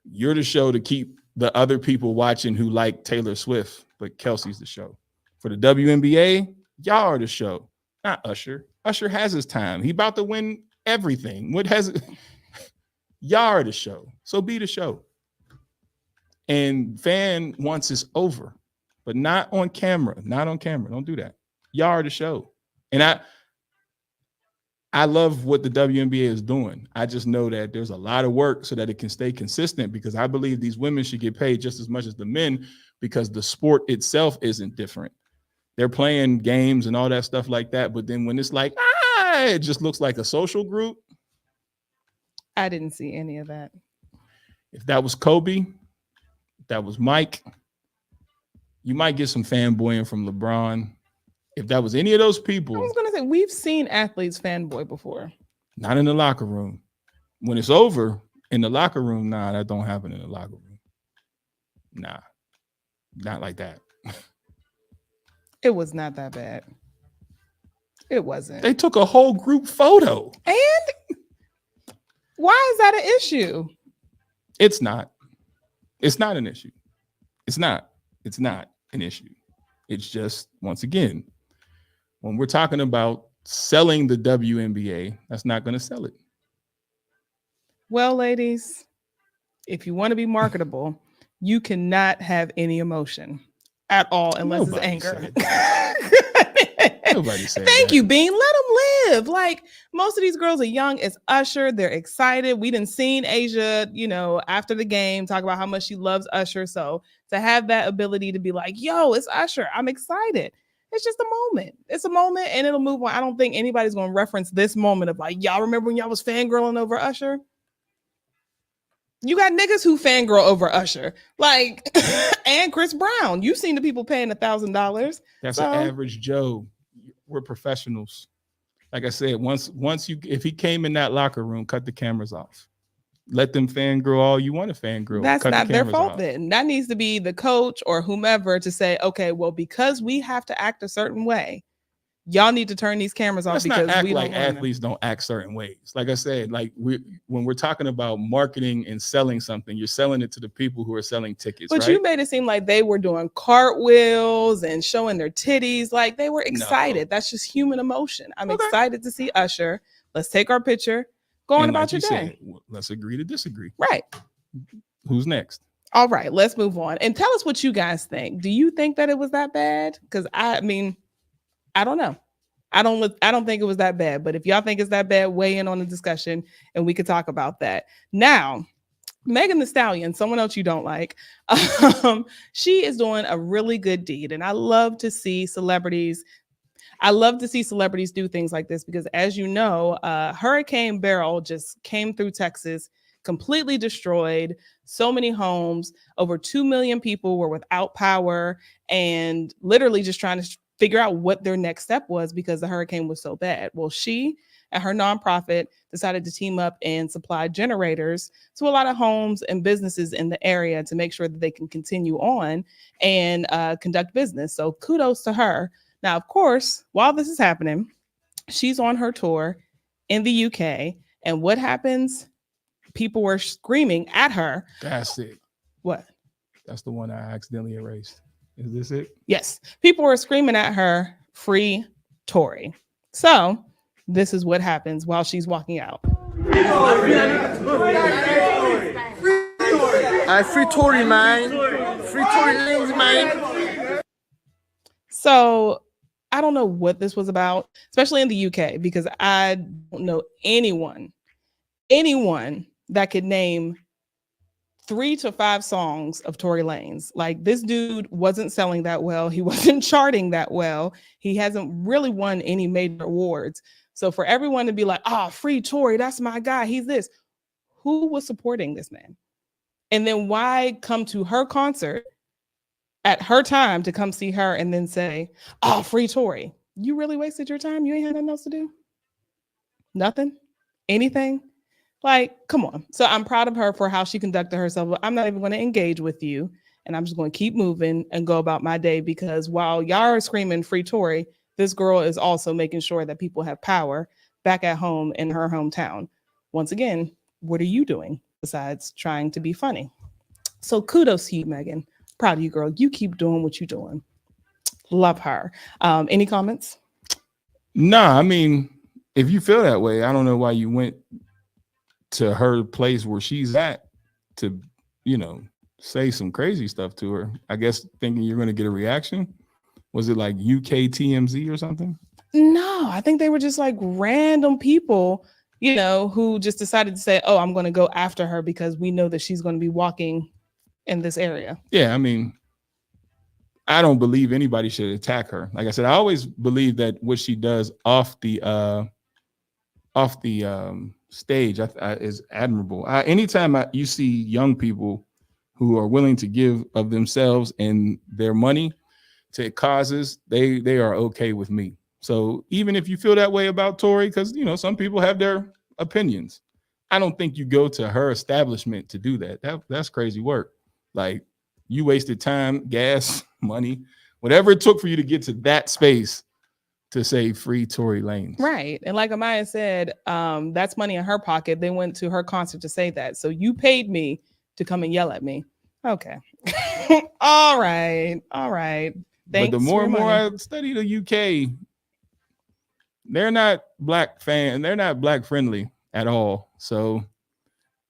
You're the show to keep the other people watching who like Taylor Swift, but Kelsey's the show. For the WNBA, y'all are the show, not Usher. Usher has his time. He about to win everything. What has it? Y'all are the show. So be the show. And fan once it's over, but not on camera. Not on camera. Don't do that. Y'all are the show. And I love what the WNBA is doing. I just know that there's a lot of work so that it can stay consistent, because I believe these women should get paid just as much as the men, because the sport itself isn't different. They're playing games and all that stuff like that. But then when it's like, it just looks like a social group. I didn't see any of that. If that was Kobe, that was Mike, you might get some fanboying from LeBron. If that was any of those people, I was going to say, we've seen athletes fanboy before. Not in the locker room. When it's over in the locker room, nah, that don't happen in the locker room. Nah, not like that. It was not that bad. It wasn't. They took a whole group photo. And why is that an issue? It's not. It's not an issue. It's not an issue. It's just, once again, when we're talking about selling the WNBA, that's not going to sell it. Well, ladies, if you want to be marketable, you cannot have any emotion at all unless it's anger. Nobody said Thank that. you, Bean. Let them live. Like, most of these girls are young as Usher. They're excited. We done seen Asia, after the game, talk about how much she loves Usher. So to have that ability to be like, yo, it's Usher, I'm excited. It's just a moment. It's a moment and it'll move on. I don't think anybody's going to reference this moment of like, y'all remember when y'all was fangirling over Usher? You got niggas who fangirl over Usher, like, and Chris Brown. You've seen the people paying $1,000. That's an average Joe. We're professionals. Like I said, if he came in that locker room, cut the cameras off. Let them fangirl all you want to fangirl. That's not their fault off. then. That needs to be the coach or whomever to say, okay, well, because we have to act a certain way, y'all need to turn these cameras off. Let's because not act we like don't athletes don't act certain ways. Like I said, like when we're talking about marketing and selling something, you're selling it to the people who are selling tickets. But right? You made it seem like they were doing cartwheels and showing their titties. Like they were excited. No. That's just human emotion. I'm excited to see Usher. Let's take our picture. Go on about your day. Let's agree to disagree. Right. Who's next? All right, let's move on and tell us what you guys think. Do you think that it was that bad? Because I mean, I don't know. I don't think it was that bad. But if y'all think it's that bad, weigh in on the discussion and we could talk about that. Now, Megan Thee Stallion, someone else you don't like, she is doing a really good deed, and I love to see celebrities do things like this because, as you know, Hurricane Beryl just came through Texas, completely destroyed so many homes. Over 2 million people were without power and literally just trying to figure out what their next step was because the hurricane was so bad. Well, she and her nonprofit decided to team up and supply generators to a lot of homes and businesses in the area to make sure that they can continue on and conduct business. So kudos to her. Now, of course, while this is happening, she's on her tour in the UK. And what happens? People were screaming at her. That's it. What? That's the one I accidentally erased. Is this it? Yes. People were screaming at her, free Tory. So this is what happens while she's walking out. Free Tory, man. Free Tory Lanes, man. So I don't know what this was about, especially in the UK, because I don't know anyone that could name 3 to 5 songs of Tory Lanez. Like, this dude wasn't selling that well. He wasn't charting that well. He hasn't really won any major awards. So for everyone to be like, free Tory, that's my guy, he's this. Who was supporting this man? And then why come to her concert at her time to come see her and then say, free Tory? You really wasted your time? You ain't had nothing else to do? Nothing? Anything? Like, come on. So I'm proud of her for how she conducted herself. But I'm not even going to engage with you. And I'm just going to keep moving and go about my day, because while y'all are screaming free Tory, this girl is also making sure that people have power back at home in her hometown. Once again, what are you doing besides trying to be funny? So kudos to you, Megan. Proud of you, girl. You keep doing what you're doing. Love her. Any comments? Nah, I mean, if you feel that way, I don't know why you went to her place where she's at to, say some crazy stuff to her. I guess thinking you're going to get a reaction. Was it like UK TMZ or something? No, I think they were just like random people, who just decided to say, I'm going to go after her because we know that she's going to be walking in this area. Yeah, I mean, I don't believe anybody should attack her. Like I said, I always believe that what she does off the stage is admirable. Anytime you see young people who are willing to give of themselves and their money to causes, they are okay with me. So even if you feel that way about Tory, because some people have their opinions, I don't think you go to her establishment to do that. That's crazy work. Like, you wasted time, gas, money, whatever it took for you to get to that space to say free Tory Lanez. Right. And like Amaya said, that's money in her pocket. They went to her concert to say that. So you paid me to come and yell at me. Okay. All right. Thanks. But the more and more I study the UK, they're not black friendly at all. So,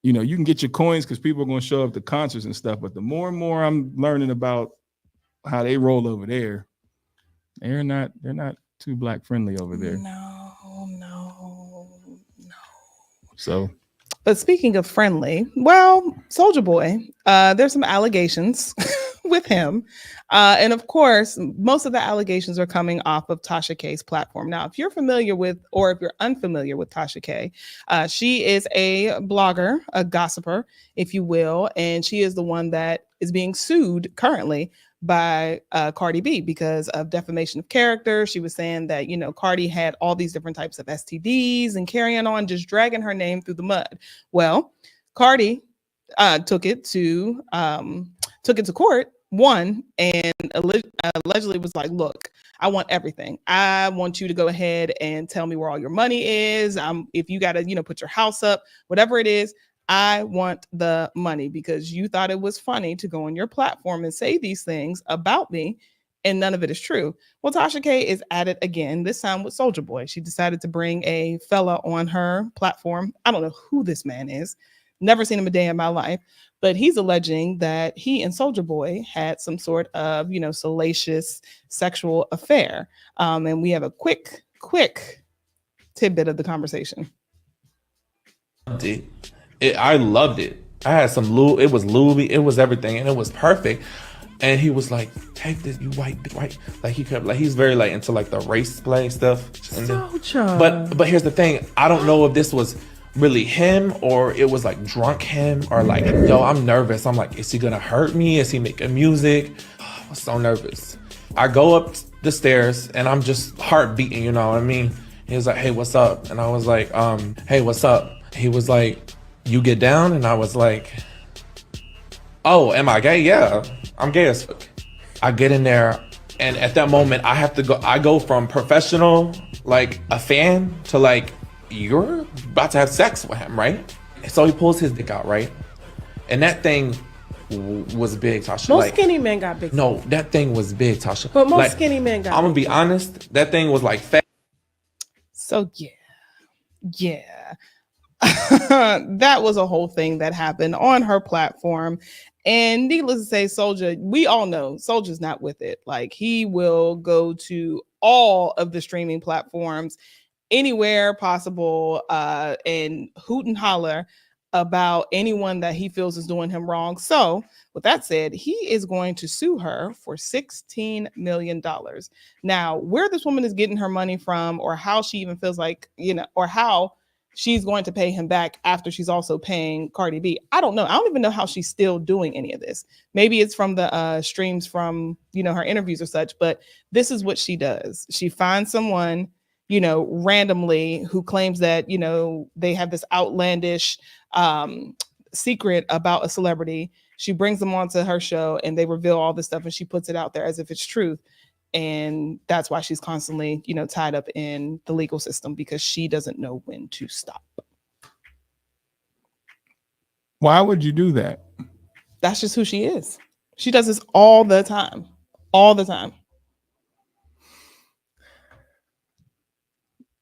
you can get your coins because people are going to show up to concerts and stuff. But the more and more I'm learning about how they roll over there, they're not too black friendly over there. No. So, but speaking of friendly, well, Soulja Boy, there's some allegations with him. And of course, most of the allegations are coming off of Tasha K's platform. Now, if you're familiar with, or if you're unfamiliar with Tasha K, she is a blogger, a gossiper, if you will. And she is the one that is being sued currently by Cardi B because of defamation of character. She was saying that, Cardi had all these different types of STDs and carrying on, just dragging her name through the mud. Well, Cardi took it to court, won, and allegedly was like, look, I want everything. I want you to go ahead and tell me where all your money is. If you got to, put your house up, whatever it is, I want the money, because you thought it was funny to go on your platform and say these things about me, and none of it is true. Well, Tasha K is at it again, this time with Soulja Boy. She decided to bring a fella on her platform. I don't know who this man is. Never seen him a day in my life. But he's alleging that he and Soldier Boy had some sort of, salacious sexual affair. And we have a quick tidbit of the conversation. I loved it. I had some it was Louis, it was everything, and it was perfect. And he was like, "Take this, you white." Like he kept he's very into the race play stuff. But here's the thing: I don't know if this was really him or it was drunk him or yo, I'm nervous. I'm like, is he gonna hurt me? Is he making music? I was so nervous. I go up the stairs and I'm just heart beating. You know what I mean? He was like, "Hey, what's up?" And I was like, "Hey, what's up?" He was like, "You get down?" And I was like, "Oh, am I gay? Yeah, I'm gay as fuck." I get in there, and at that moment, I go from professional, a fan, to you're about to have sex with him, right? So he pulls his dick out, right? And that thing was big, Tasha. Most skinny men got big. No, that thing was big, Tasha. But most skinny men got I'm gonna be honest, that thing was fat. So yeah. That was a whole thing that happened on her platform. And needless to say, Soulja, we all know Soulja's not with it. He will go to all of the streaming platforms anywhere possible and hoot and holler about anyone that he feels is doing him wrong. So with that said, he is going to sue her for $16 million. Now, where this woman is getting her money from, or how she even feels or how she's going to pay him back after she's also paying Cardi B, I don't know. I don't even know how she's still doing any of this. Maybe it's from the streams from, her interviews or such, but this is what she does. She finds someone, randomly who claims that, they have this outlandish secret about a celebrity. She brings them onto her show and they reveal all this stuff and she puts it out there as if it's truth. And that's why she's constantly, tied up in the legal system, because she doesn't know when to stop. Why would you do that? That's just who she is. She does this all the time. All the time.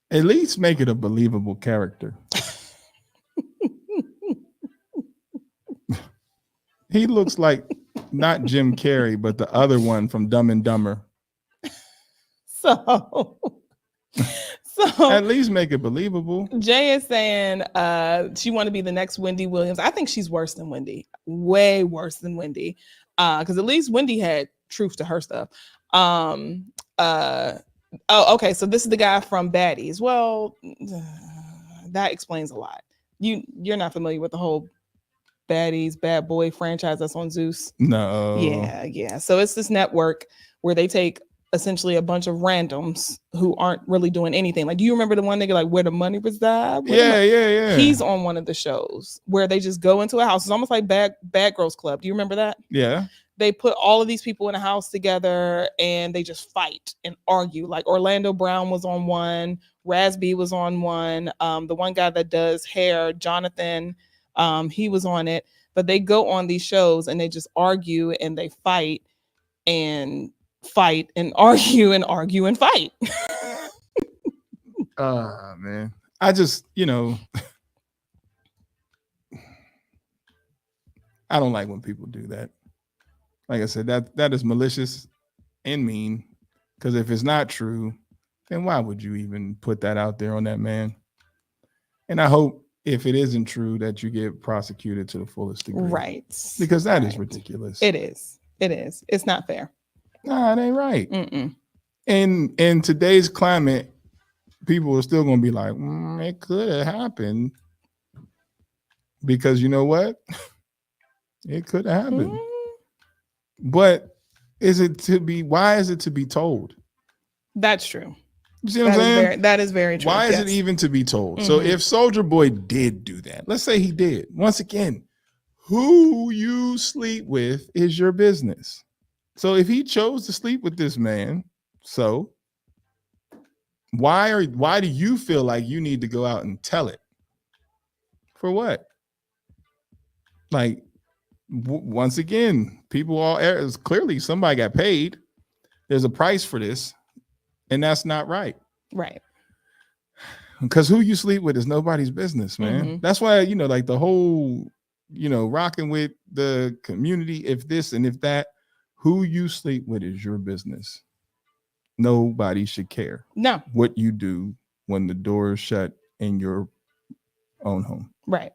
At least make it a believable character. He looks like not Jim Carrey, but the other one from Dumb and Dumber. So at least make it believable. Jay is saying she want to be the next Wendy Williams. I think she's worse than Wendy, way worse than Wendy, because at least Wendy had truth to her stuff. Okay, so this is the guy from Baddies. Well, that explains a lot. You're not familiar with the whole Baddies, Bad Boy franchise that's on Zeus? No. Yeah. So it's this network where they take essentially a bunch of randoms who aren't really doing anything. Do you remember the one nigga Where the Money Reside? Yeah. He's on one of the shows where they just go into a house. It's almost like Bad Girls Club. Do you remember that? Yeah. They put all of these people in a house together and they just fight and argue. Orlando Brown was on one, Raz-B was on one. The one guy that does hair, Jonathan, he was on it. But they go on these shows and they just argue and they fight and argue and argue and fight. Man. I just, I don't like when people do that. Like I said, that is malicious and mean, because if it's not true, then why would you even put that out there on that man? And I hope if it isn't true that you get prosecuted to the fullest degree. Right. Because that is ridiculous. It is. It's not fair. Nah, it ain't right. In today's climate, people are still going to be like, it could have happened. Because you know what? It could have happened. But why is it to be told? That's true. You see what I'm saying? That is very true. Why is it even to be told? So if Soulja Boy did do that, let's say he did. Once again, who you sleep with is your business. So if he chose to sleep with this man, so why do you feel like you need to go out and tell it? For what? Once again, people clearly somebody got paid. There's a price for this, and that's not right. Right. Because who you sleep with is nobody's business, man. That's why, the whole rocking with the community, if this and if that, who you sleep with is your business. Nobody should care. No. What you do when the door is shut in your own home. Right.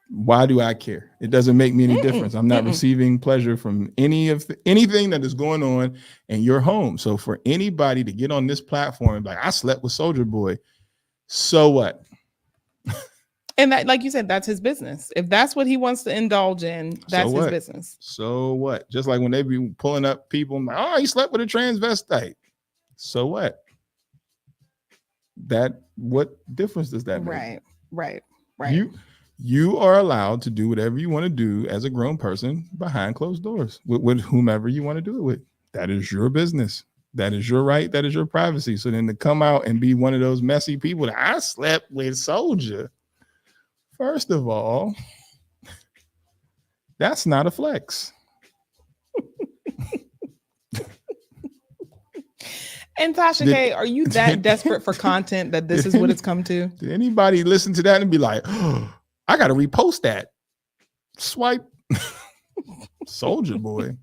Why do I care? It doesn't make me any difference. I'm not receiving pleasure from anything that is going on in your home. So for anybody to get on this platform and be like, I slept with Soulja Boy, so what? And that, like you said, that's his business. If that's what he wants to indulge in, that's his business. So what? Just like when they be pulling up people, like, oh, he slept with a transvestite. So what? What difference does that make? Right. You are allowed to do whatever you want to do as a grown person behind closed doors with whomever you want to do it with. That is your business. That is your right. That is your privacy. So then to come out and be one of those messy people that I slept with Soulja, first of all, that's not a flex. And Tasha K, are you that desperate for content that this is what it's come to? Did anybody listen to that and be like, oh, I got to repost that? Swipe. Soulja Boy.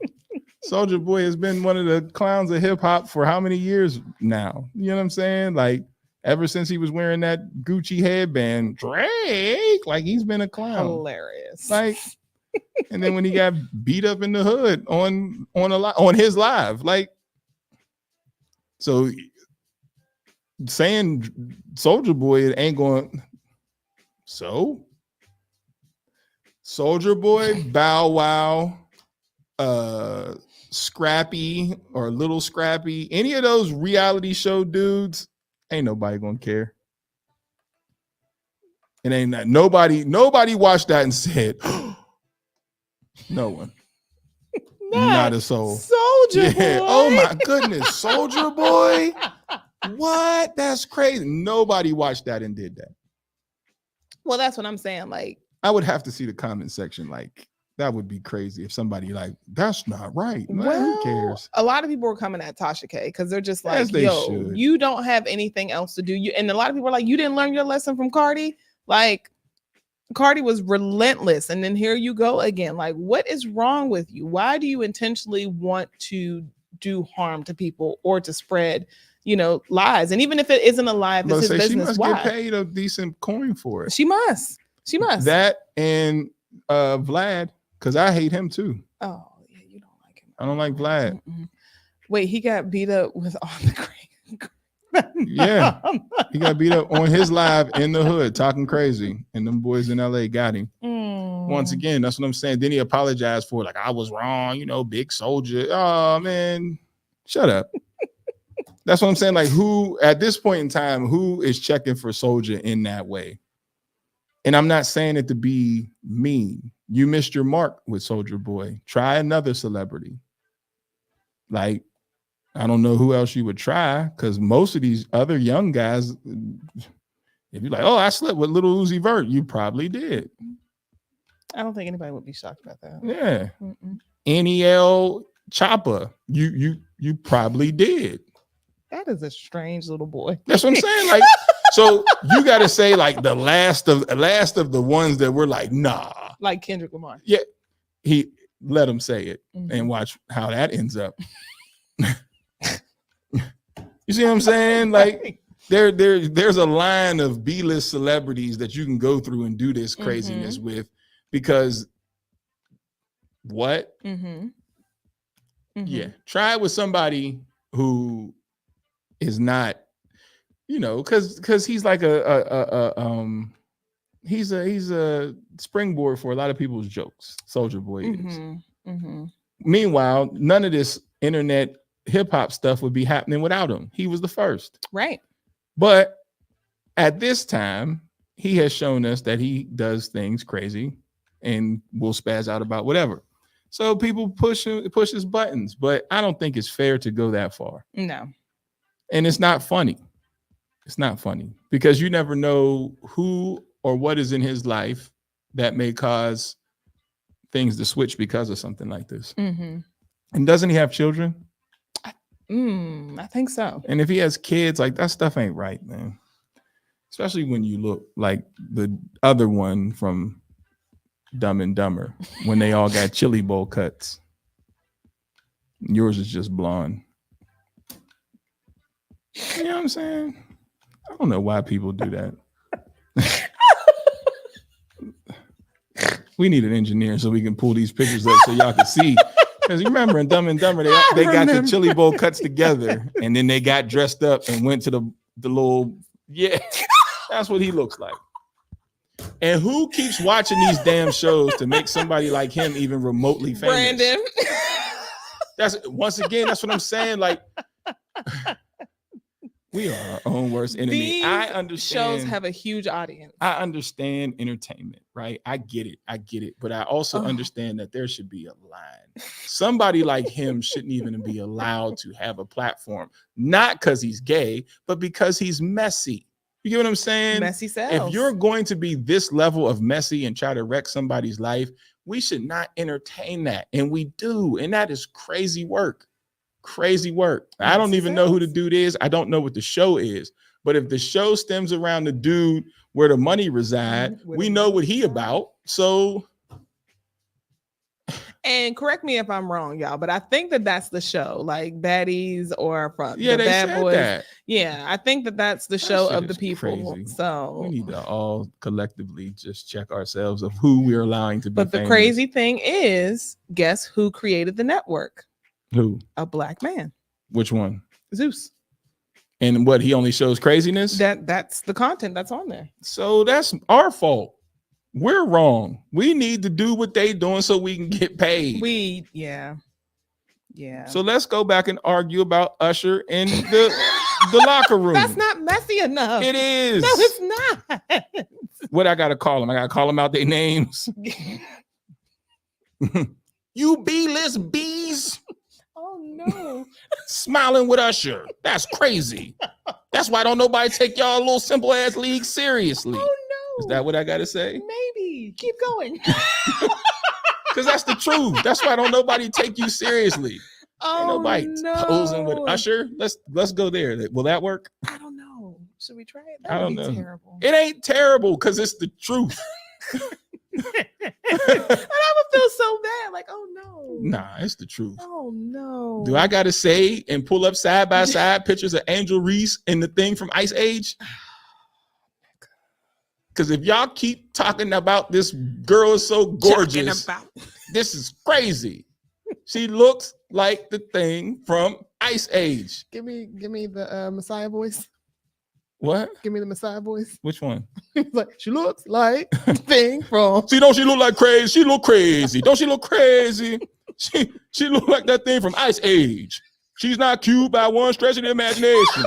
Soulja Boy has been one of the clowns of hip hop for how many years now? You know what I'm saying? Like ever since he was wearing that Gucci headband, Drake, like he's been a clown. Hilarious. Like, and then when he got beat up in the hood on his live, like, so saying Soulja Boy ain't going. So Soulja Boy, Bow Wow, Scrappy or Little Scrappy, any of those reality show dudes, ain't nobody gonna care. It ain't that nobody watched that and said, no one. Not a soul. Soulja Boy. Oh my goodness, Soulja Boy. What? That's crazy. Nobody watched that and did that. Well, that's what I'm saying. Like, I would have to see the comment section. Like, that would be crazy if somebody like, that's not right. Well, who cares? A lot of people are coming at Tasha K because they're just like, As they yo, should. you don't have anything else to do. And a lot of people are like, you didn't learn your lesson from Cardi. Like, Cardi was relentless. And then here you go again. Like, what is wrong with you? Why do you intentionally want to do harm to people or to spread, lies? And even if it isn't a lie, if it's his business, she must why? get paid a decent coin for it. She must. That and Vlad, because I hate him too. Oh, yeah, you don't like him. I don't like Vlad. Wait, he got beat up with all the green. Yeah, he got beat up on his live in the hood talking crazy, and them boys in LA got him. Once again, that's what I'm saying. Then he apologized for it, like, I was wrong, big soldier. Oh man, shut up. That's what I'm saying. Like, who at this point in time, who is checking for Soulja in that way? And I'm not saying it to be mean. You missed your mark with Soulja Boy. Try another celebrity. Like, I don't know who else you would try, because most of these other young guys, if you're like, oh, I slept with Little Uzi Vert, you probably did. I don't think anybody would be shocked about that. Yeah. NEL Choppa, you probably did. That is a strange little boy. That's what I'm saying. Like, so you got to say like the last of the ones that were like, nah. Like Kendrick Lamar. Yeah. He let him say it and watch how that ends up. You see what I'm saying? Like there's a line of B-list celebrities that you can go through and do this craziness with, because what? Yeah. Try it with somebody who is not, because he's like he's a springboard for a lot of people's jokes. Soulja Boy is. Meanwhile, none of this internet hip hop stuff would be happening without him. He was the first. Right. But at this time, he has shown us that he does things crazy and will spaz out about whatever. So people push his buttons, but I don't think it's fair to go that far. No. And it's not funny. It's not funny because you never know who or what is in his life that may cause things to switch because of something like this. And doesn't he have children? I think so. And if he has kids, like, that stuff ain't right, man. Especially when you look like the other one from Dumb and Dumber when they all got chili bowl cuts. Yours is just blonde. You know what I'm saying? I don't know why people do that. We need an engineer so we can pull these pictures up so y'all can see. Because you remember in Dumb and Dumber, they got the chili bowl cuts together and then they got dressed up and went to the little, yeah, that's what he looks like. And who keeps watching these damn shows to make somebody like him even remotely famous? Brandon. That's once again, that's what I'm saying. Like, we are our own worst enemy. These I understand. shows have a huge audience. I understand entertainment, right? I get it. But I also understand that there should be a line. Somebody like him shouldn't even be allowed to have a platform, not because he's gay, but because he's messy. You get what I'm saying? Messy sells. If you're going to be this level of messy and try to wreck somebody's life, we should not entertain that. And we do. And that is crazy work. Crazy work. I don't even know who the dude is. I don't know what the show is. But if the show stems around the dude where the money reside, we know what he about. So, and correct me if I'm wrong, y'all, but I think that that's the show, like Baddies or from yeah, the they Bad said Boys. that. Yeah, I think that that's the show shit of the is people. crazy. So we need to all collectively just check ourselves of who we're allowing to be. But the famous. crazy thing is, guess who created the network? Who? A black man. Which one? Zeus. And what, he only shows craziness? That's the content that's on there. So that's our fault. We're wrong. We need to do what they doing so we can get paid. Yeah. So let's go back and argue about Usher in the locker room. That's not messy enough. It is. No, it's not. What I gotta call them? I gotta call them out their names. You B-list bees. Oh no. Smiling with Usher. That's crazy. That's why don't nobody take y'all little simple ass league seriously. Oh no. Is that what I gotta say? Maybe. Keep going. Because that's the truth. That's why don't nobody take you seriously. Oh, Ain't nobody no. posing with Usher. Let's go there. Will that work? I don't know. Should we try it? That I don't would be know. terrible. It ain't terrible because it's the truth. And I would feel so bad. Like, oh no. Nah, it's the truth. Oh no. Do I gotta say and pull up side by side pictures of Angel Reese and the thing from Ice Age? Because if y'all keep talking about this girl is so gorgeous, this is crazy. She looks like the thing from Ice Age. Give me the Messiah voice. What? Give me the Messiah voice. Which one? Like, she looks like the thing from. See, don't she look like crazy? She look crazy. Don't she look crazy? She look like that thing from Ice Age. She's not cute by one stretch of the imagination.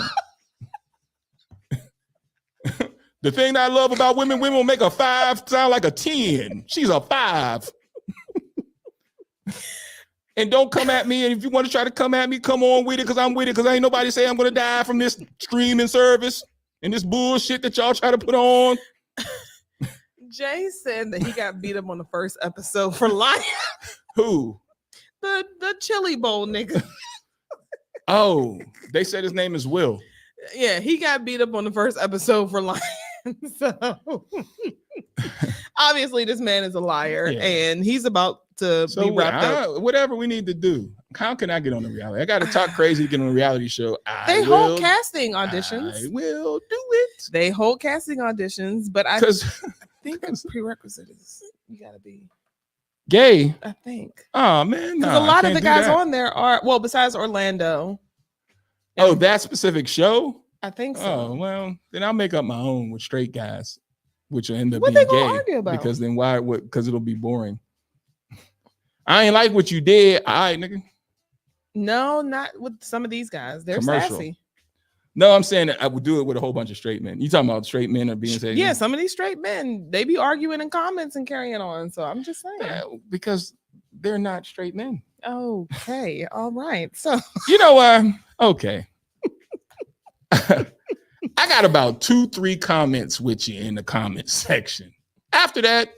The thing that I love about women will make a 5 sound like a 10. She's a 5. And don't come at me. And if you want to try to come at me, come on with it, because I'm with it, because ain't nobody say I'm going to die from this streaming service and this bullshit that y'all try to put on. Jay said that he got beat up on the first episode for lying. Who? The chili bowl nigga. Oh, they said his name is Will. Yeah, he got beat up on the first episode for lying. So obviously this man is a liar, and he's about to be wrapped up. Whatever we need to do. How can I get on the reality? I got to talk crazy to get on a reality show. They hold casting auditions. I will do it. They hold casting auditions, but I think a prerequisite is you got to be gay. I think. Oh man, because a lot of the guys on there are, well, besides Orlando. Oh, that specific show? I think so. Oh, well, then I'll make up my own with straight guys, which will end up what being they gonna gay. Argue about? Because then why? Because it'll be boring. I ain't like what you did. All right, nigga. No, not with some of these guys. They're Commercial. sassy. No, I'm saying that I would do it with a whole bunch of straight men. You talking about straight men are being said? Yeah, some of these straight men, they be arguing in comments and carrying on. So I'm just saying. Because they're not straight men. Okay. All right. So you know what? Okay. I got about 2-3 comments with you in the comment section. After that,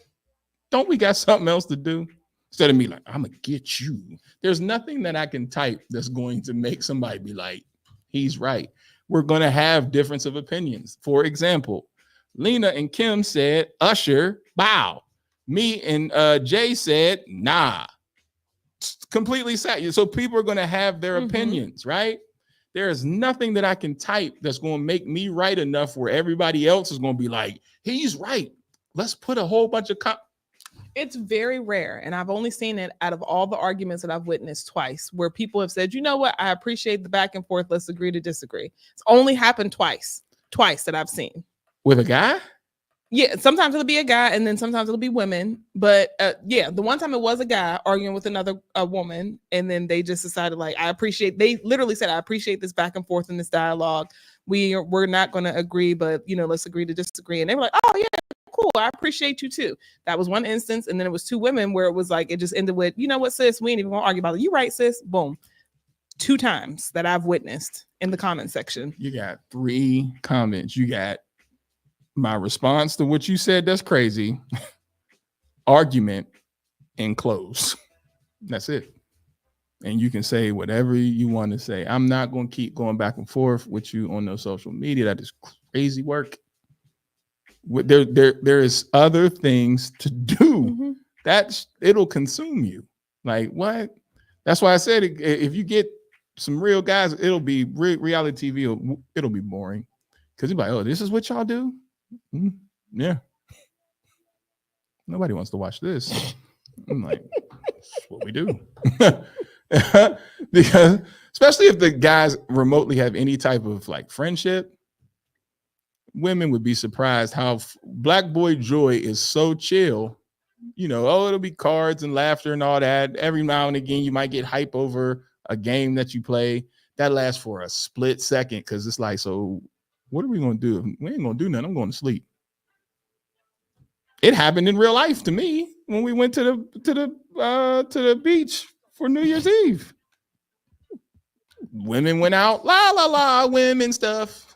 don't we got something else to do? Instead of me like, I'm gonna get you. There's nothing that I can type that's going to make somebody be like, he's right. We're gonna have difference of opinions. For example, Lena and Kim said, Usher, bow. Me and Jay said, nah. Completely sad. So people are going to have their opinions, right? There is nothing that I can type that's going to make me right enough where everybody else is going to be like, he's right. Let's put a whole bunch of It's very rare, and I've only seen it out of all the arguments that I've witnessed twice, where people have said, you know what, I appreciate the back and forth, let's agree to disagree. It's only happened twice that I've seen. With a guy? Yeah, sometimes it'll be a guy, and then sometimes it'll be women. But yeah, the one time it was a guy arguing with another woman, and then they just decided, like, they literally said, I appreciate this back and forth in this dialogue. We're not going to agree, but, you know, let's agree to disagree. And they were like, oh, yeah, cool. I appreciate you too. That was one instance. And then it was two women where it was like, it just ended with, you know what, sis, we ain't even gonna argue about it. You right, sis. Boom. 2 times that I've witnessed in the comment section. You got 3 comments. You got my response to what you said, that's crazy. Argument and close. That's it. And you can say whatever you want to say. I'm not going to keep going back and forth with you on those social media. That is crazy work. There is other things to do. It'll consume you. Like, what? That's why I said, if you get some real guys, it'll be reality TV. It'll be boring because you're like, oh, this is what y'all do. Yeah. Nobody wants to watch this. I'm like, that's what we do. Because especially if the guys remotely have any type of like friendship, women would be surprised how Black Boy Joy is so chill. You know, oh, it'll be cards and laughter and all that. Every now and again, you might get hype over a game that you play. That lasts for a split second because it's like, so what are we going to do? We ain't going to do nothing. I'm going to sleep. It happened in real life to me when we went to the beach for New Year's Eve. Women went out, la la la, women stuff.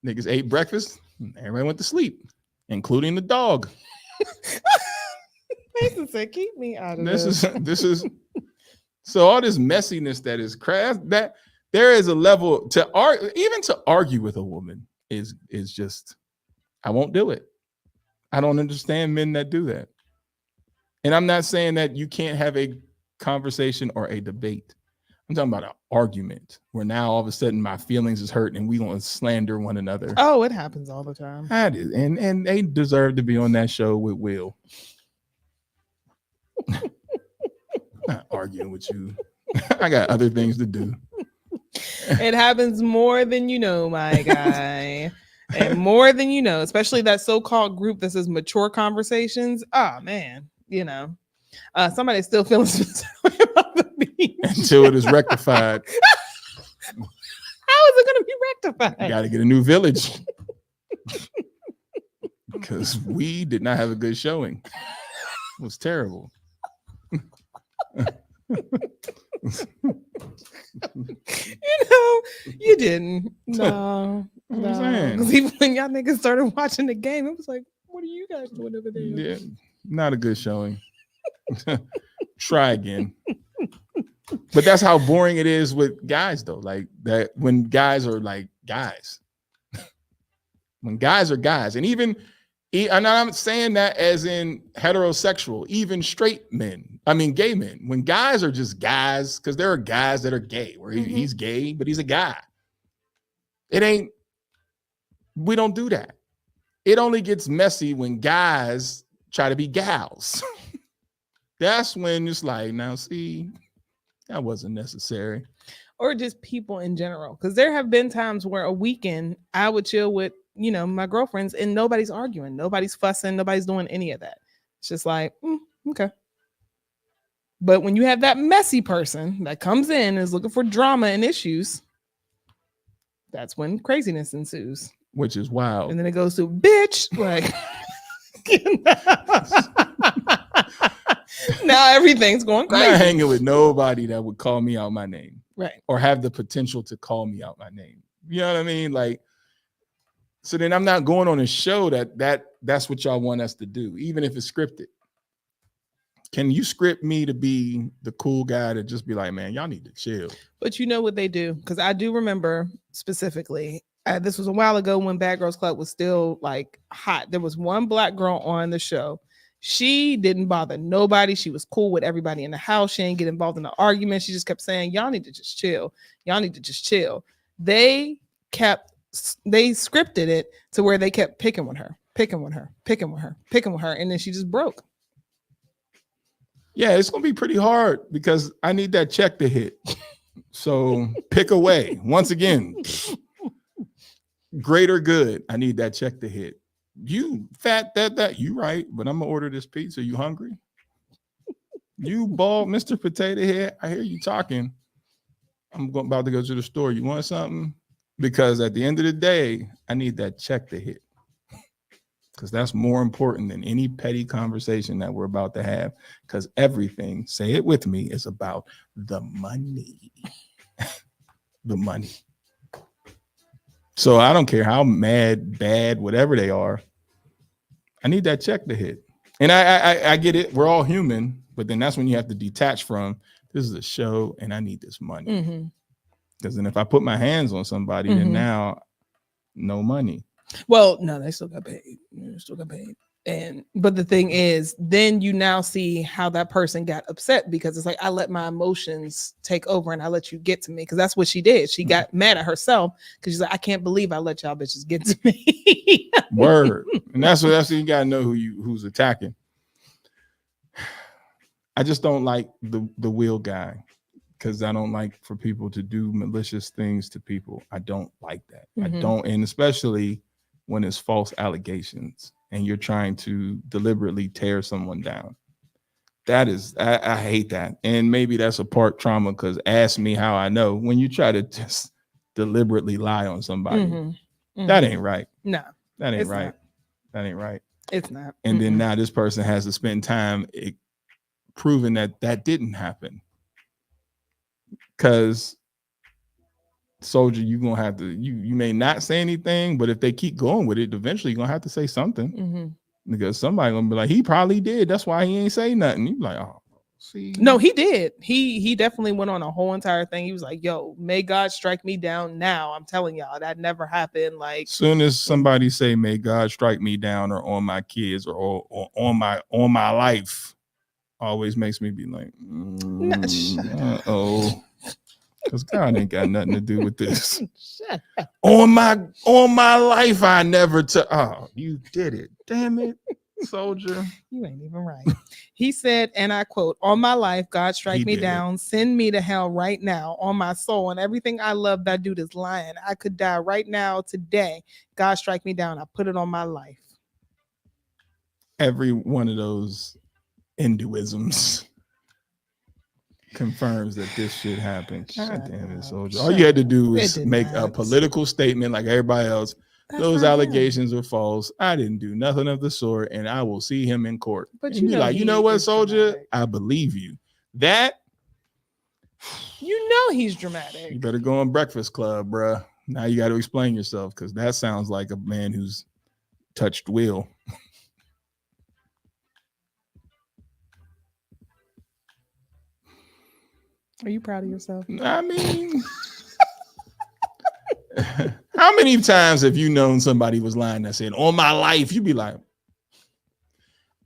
Niggas ate breakfast. Everybody went to sleep, including the dog. Mason said, "Keep me out of this." This is so all this messiness that is craft. That there is a level to even to argue with a woman is just. I won't do it. I don't understand men that do that. And I'm not saying that you can't have a conversation or a debate. I'm talking about an argument where now all of a sudden my feelings is hurt and we gonna slander one another. Oh, it happens all the time. And they deserve to be on that show with Will. Not arguing with you. I got other things to do. It happens more than you know, my guy. And more than you know, especially that so-called group that says mature conversations. Oh man, you know. Somebody's still feeling sorry about the beach. Until it is rectified. How is it going to be rectified? You got to get a new village. Because we did not have a good showing. It was terrible. You didn't. No. Because even when y'all niggas started watching the game, it was like, what are you guys doing over there? Yeah, not a good showing. Try again. But that's how boring it is with guys, though. Like that when guys are like guys. When guys are guys, and even and I'm saying that as in heterosexual, even straight men. I mean, gay men. When guys are just guys, because there are guys that are gay, where he's gay, but he's a guy. It ain't. We don't do that. It only gets messy when guys try to be gals. That's when it's like, now see, that wasn't necessary. Or just people in general. Because there have been times where a weekend I would chill with, you know, my girlfriends and nobody's arguing, nobody's fussing, nobody's doing any of that. It's just like, okay. But when you have that messy person that comes in and is looking for drama and issues, that's when craziness ensues. Which is wild. And then it goes to bitch, like now everything's going crazy. I'm not hanging with nobody that would call me out my name. Right. Or have the potential to call me out my name. You know what I mean? Like, so then I'm not going on a show that's what y'all want us to do, even if it's scripted. Can you script me to be the cool guy to just be like, man, y'all need to chill? But you know what they do? Because I do remember specifically, this was a while ago when Bad Girls Club was still like hot. There was one black girl on the show She didn't bother nobody. She was cool with everybody in the house. She didn't get involved in the argument. She just kept saying, y'all need to just chill. Y'all need to just chill. They scripted it to where they kept picking with her. And then she just broke. Yeah, it's gonna be pretty hard because I need that check to hit. So pick away. Once again, greater good. I need that check to hit. You fat that you right, but I'm gonna order this pizza. You hungry? You bald Mr. Potato Head. I hear you talking. About to go to the store. You want something? Because at the end of the day, I need that check to hit. Because that's more important than any petty conversation that we're about to have. Because everything, say it with me, is about the money. The money. So I don't care how mad, bad, whatever they are. I need that check to hit. And I get it. We're all human. But then that's when you have to detach from, this is a show and I need this money. Because then if I put my hands on somebody, then now no money. Well, no, they still got paid. But the thing is, then you now see how that person got upset because it's like, I let my emotions take over and I let you get to me. Because that's what she did. She got mad at herself because she's like, I can't believe I let y'all bitches get to me. Word. And that's what you gotta know who's attacking. I just don't like the wheel guy because I don't like for people to do malicious things to people. I don't like that. I don't, and especially when it's false allegations and you're trying to deliberately tear someone down. That is, I hate that. And maybe that's a part trauma because ask me how I know. When you try to just deliberately lie on somebody, that ain't right. No, that ain't right. That ain't right. It's not. And then now this person has to spend time proving that didn't happen. Because soldier, you're gonna have to, you may not say anything, but if they keep going with it, eventually you're gonna have to say something. Because somebody gonna be like, he probably did, that's why he ain't say nothing. You be like, oh, see. No, he did. He definitely went on a whole entire thing. He was like, yo, may God strike me down now. I'm telling y'all, that never happened. Like, soon as somebody say, may God strike me down, or on my kids, or on my life, always makes me be like, uh-oh. Because God ain't got nothing to do with this. On my life, I never took. Oh, you did it. Damn it, soldier. You ain't even right. He said, and I quote, on my life, God strike me down, send me to hell right now, on my soul, and everything I love, that dude is lying. I could die right now, today. God strike me down. I put it on my life. Every one of those Hinduisms confirms that this shit happened. God damn it, soldier. All you had to do was make a political statement like everybody else. Those allegations are false. I didn't do nothing of the sort, and I will see him in court. But you be like, you know what, soldier? I believe you. That, you know, he's dramatic. You better go on Breakfast Club, bruh. Now you got to explain yourself because that sounds like a man who's touched will. Are you proud of yourself? I mean, how many times have you known somebody was lying that said, on my life? You'd be like,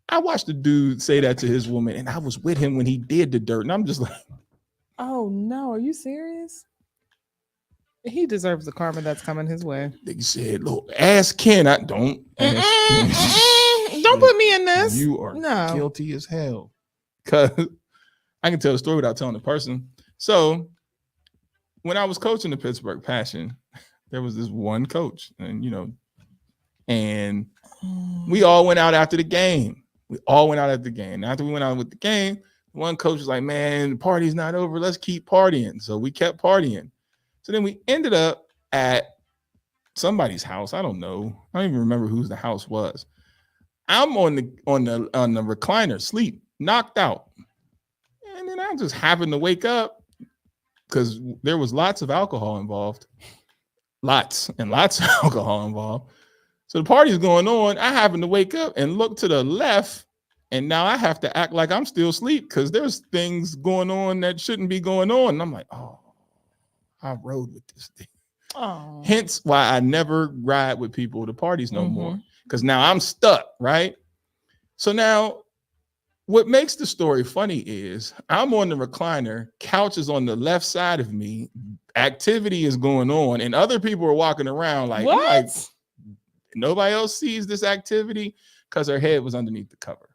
I watched a dude say that to his woman, and I was with him when he did the dirt. And I'm just like, oh no, are you serious? He deserves the karma that's coming his way. They said, look, ask Ken. I don't. Don't put me in this. You are guilty as hell. Because I can tell a story without telling the person. So when I was coaching the Pittsburgh Passion, there was this one coach, and and we all went out after the game. After we went out with the game, one coach was like, man, the party's not over. Let's keep partying. So we kept partying. So then we ended up at somebody's house. I don't know. I don't even remember whose the house was. I'm on the recliner, sleep, knocked out. And then I just happened to wake up because there was lots of alcohol involved. Lots and lots of alcohol involved. So the party's going on. I happen to wake up and look to the left, and now I have to act like I'm still asleep because there's things going on that shouldn't be going on. And I'm like, oh, I rode with this thing. Oh. Hence why I never ride with people to parties no more, because now I'm stuck, right? So now what makes the story funny is I'm on the recliner, couch is on the left side of me, activity is going on, and other people are walking around like, What? I'm like, nobody else sees this activity because her head was underneath the cover.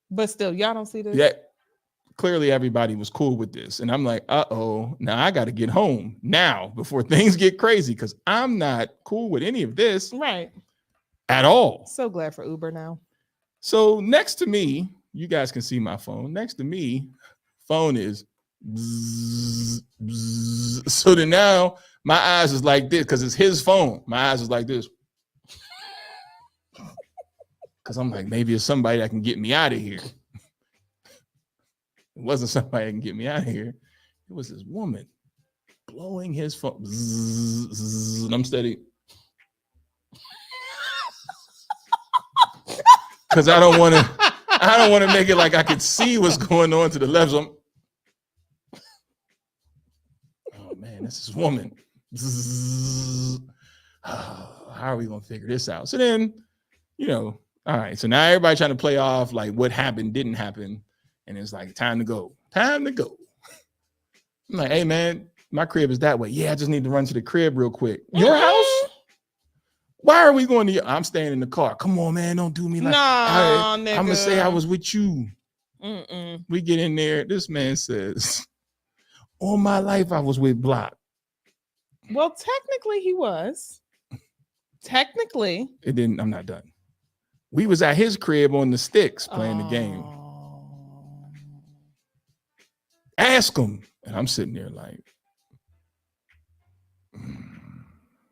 But still, y'all don't see this? Yeah, clearly everybody was cool with this. And I'm like, uh-oh, now I got to get home now before things get crazy because I'm not cool with any of this Right. at all. So glad for Uber now. So next to me, you guys can see my phone. Next to me, phone is bzz, bzz. So then now my eyes is like this because it's his phone. My eyes is like this. Because I'm like, maybe it's somebody that can get me out of here. It wasn't somebody that can get me out of here. It was this woman blowing his phone. Bzz, bzz, and I'm steady. Because I don't want to make it like I could see what's going on to the left. So oh man, this is woman. How are we gonna figure this out? So then, all right. So now everybody trying to play off like what happened didn't happen, and it's like time to go. Time to go. I'm like, hey man, my crib is that way. Yeah, I just need to run to the crib real quick. Your house? Why are we going to? I'm staying in the car. Come on, man. Don't do me like I'm going to say I was with you. Mm-mm. We get in there. This man says, all my life I was with Block. Well, technically he was. Technically. It didn't. I'm not done. We was at his crib on the sticks playing the game. Ask him. And I'm sitting there like.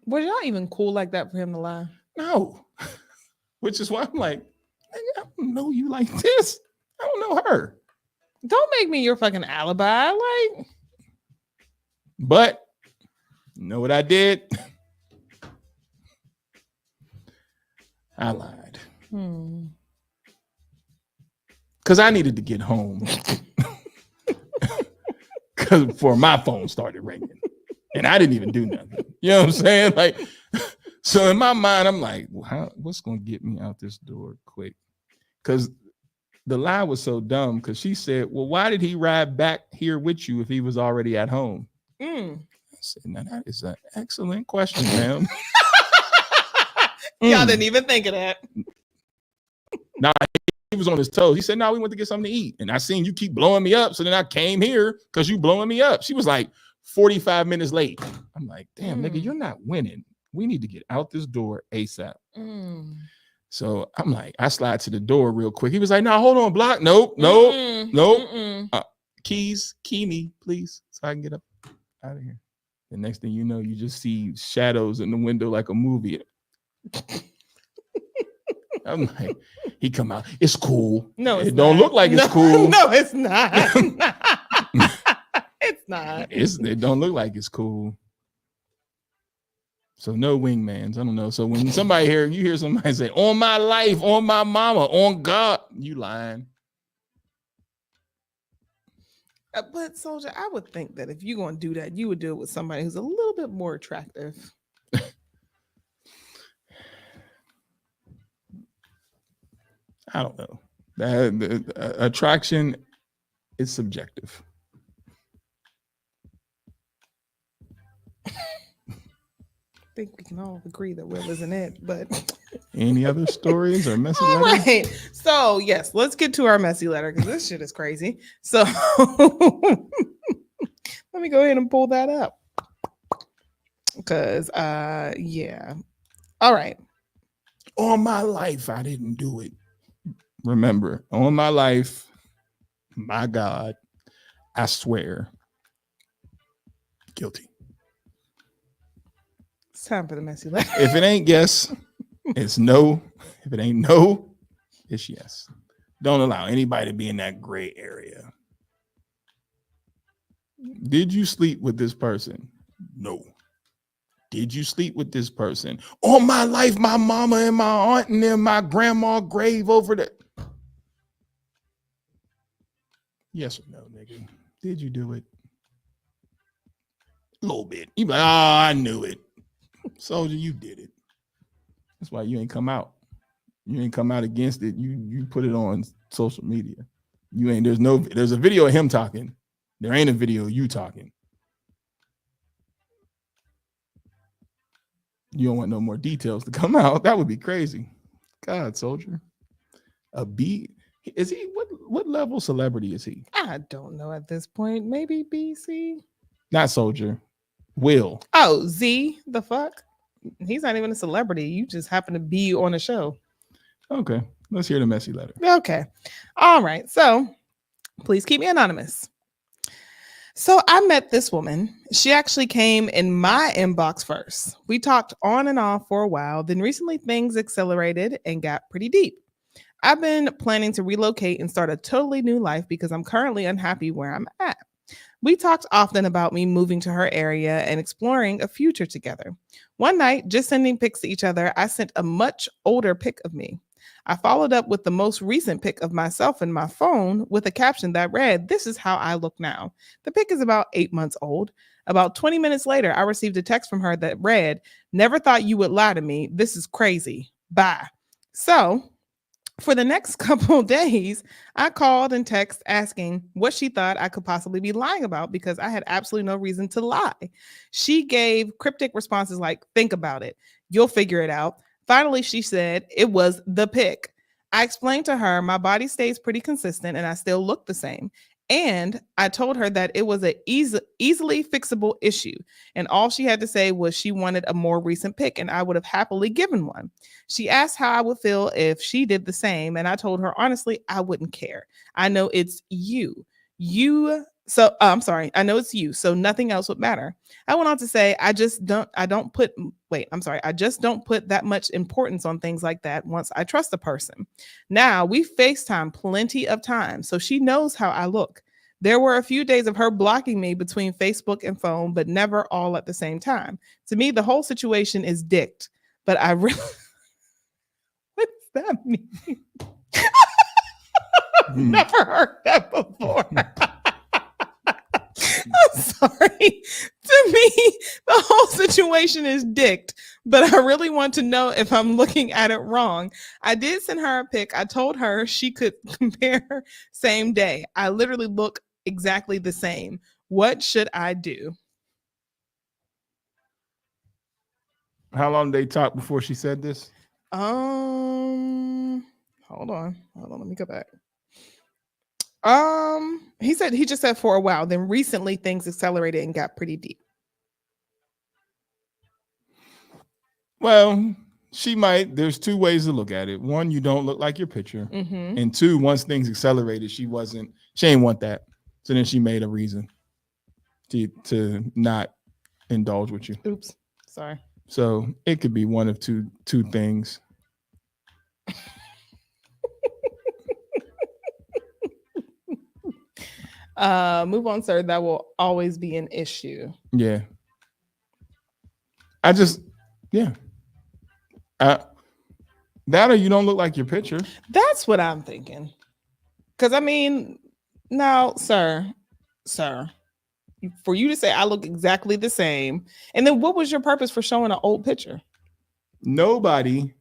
Was y'all even cool like that for him to lie? No. Which is why I'm like, I don't know you like this. I don't know her. Don't make me your fucking alibi. Like, but you know what I did? I lied. Because I needed to get home. Because before my phone started ringing. And I didn't even do nothing. You know what I'm saying? Like, so in my mind, I'm like, well, what's going to get me out this door quick? Because the lie was so dumb because she said, well, why did he ride back here with you if he was already at home? I said, now that is an excellent question, ma'am. Y'all didn't even think of that. Nah, he was on his toes. He said, no, we went to get something to eat. And I seen you keep blowing me up. So then I came here because you blowing me up. She was like 45 minutes late. I'm like, damn, nigga, you're not winning. We need to get out this door ASAP. So I'm like, I slide to the door real quick. He was like, no, hold on, Block. Nope. Keys, key me, please, so I can get up out of here. The next thing you know, you just see shadows in the window like a movie. I'm like, he come out. It's cool. No, it don't look like it's cool. No, it's not. It's not. It don't look like it's cool. So no wingmans. I don't know. So when you hear somebody say, on my life, on my mama, on God, you lying. But Soldier, I would think that if you're going to do that, you would do it with somebody who's a little bit more attractive. I don't know. The attraction is subjective. I think we can all agree that Will isn't it, but any other stories or messy letters? All right. So yes, let's get to our messy letter because this shit is crazy. So let me go ahead and pull that up. Because yeah. All right. All my life I didn't do it. Remember, all my life, my God, I swear, guilty. It's time for the messy letter. If it ain't yes, it's no. If it ain't no, it's yes. Don't allow anybody to be in that gray area. Did you sleep with this person? No. Did you sleep with this person? All my life, my mama and my aunt and then my grandma grave over there. Yes or no, nigga? Did you do it? A little bit. You be like, oh, I knew it. Soldier, you did it. That's why you ain't come out. You ain't come out against it. You put it on social media. You ain't. There's a video of him talking. There ain't a video of you talking. You don't want no more details to come out. That would be crazy. God, Soldier. A B. Is he what level celebrity is he? I don't know at this point. Maybe BC. Not Soldier. Will. Oh, Z. The fuck? He's not even a celebrity. You just happen to be on a show. Okay. Let's hear the messy letter. Okay. All right. So please keep me anonymous. So I met this woman. She actually came in my inbox first. We talked on and off for a while. Then recently things accelerated and got pretty deep. I've been planning to relocate and start a totally new life because I'm currently unhappy where I'm at. We talked often about me moving to her area and exploring a future together. One night, just sending pics to each other, I sent a much older pic of me. I followed up with the most recent pic of myself in my phone with a caption that read, "This is how I look now." The pic is about 8 months old. About 20 minutes later, I received a text from her that read, "Never thought you would lie to me. This is crazy. Bye." So for the next couple of days, I called and texted asking what she thought I could possibly be lying about because I had absolutely no reason to lie. She gave cryptic responses like, "Think about it. You'll figure it out." Finally, she said it was the pic. I explained to her my body stays pretty consistent and I still look the same. And I told her that it was an easily fixable issue. And all she had to say was she wanted a more recent pic and I would have happily given one. She asked how I would feel if she did the same. And I told her, honestly, I wouldn't care. I know it's you. I know it's you. So nothing else would matter. I went on to say, I just don't put that much importance on things like that once I trust a person. Now we FaceTime plenty of times, so she knows how I look. There were a few days of her blocking me between Facebook and phone, but never all at the same time. To me, the whole situation is dicked, but I really, what does that mean? I've never heard that before. I'm sorry. To me, the whole situation is dicked, but I really want to know if I'm looking at it wrong. I did send her a pic. I told her she could compare same day. I literally look exactly the same. What should I do? How long did they talk before she said this? Hold on. Let me go back. He just said for a while. Then recently things accelerated and got pretty deep. Well, she might. There's two ways to look at it. One, you don't look like your picture. Mm-hmm. And two, once things accelerated, she ain't want that. So then she made a reason to not indulge with you. Oops. Sorry. So it could be one of two things. Move on, sir. That will always be an issue. Yeah. That or you don't look like your picture. That's what I'm thinking. Because I mean, now, sir, for you to say I look exactly the same, and then what was your purpose for showing an old picture? Nobody.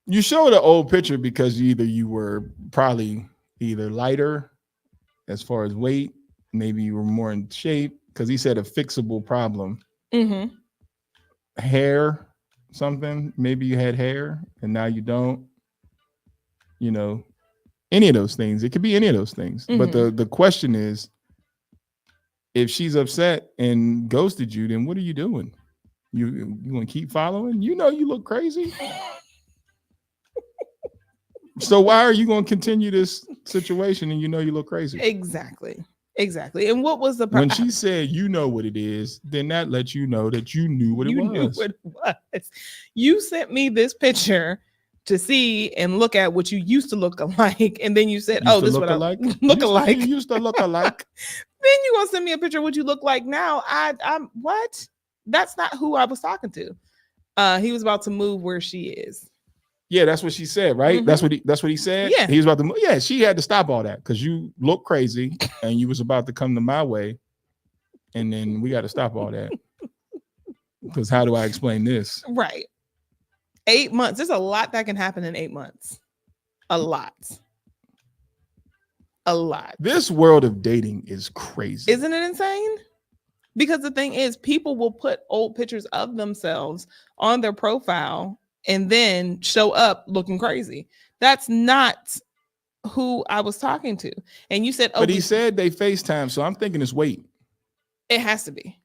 You showed an old picture because you were probably either lighter as far as weight, maybe you were more in shape, because he said a fixable problem. Mm-hmm. Hair, something. Maybe you had hair and now you don't. You know, any of those things. It could be any of those things. Mm-hmm. But the question is, if she's upset and ghosted you, then what are you doing? You want to keep following? You know you look crazy. So why are you going to continue this situation and you know you look crazy? Exactly. And what was the when she said you know what it is, then that lets you know that you knew what it was. Knew what it was. You sent me this picture to see and look at what you used to look alike, and then you said, "Oh, this is what I look alike." You used to look alike. Then you gonna send me a picture of what you look like now? I'm what? That's not who I was talking to. He was about to move where she is. Yeah, that's what she said, right? Mm-hmm. That's what he said. Yeah, he was about to move. Yeah, she had to stop all that because you look crazy and you was about to come to my way, and then we got to stop all that. Because how do I explain this? Right. 8 months. There's a lot that can happen in 8 months. A lot. A lot. This world of dating is crazy. Isn't it insane? Because the thing is, people will put old pictures of themselves on their profile and then show up looking crazy. That's not who I was talking to. And you said, but he said they FaceTime, so I'm thinking it's wait. It has to be.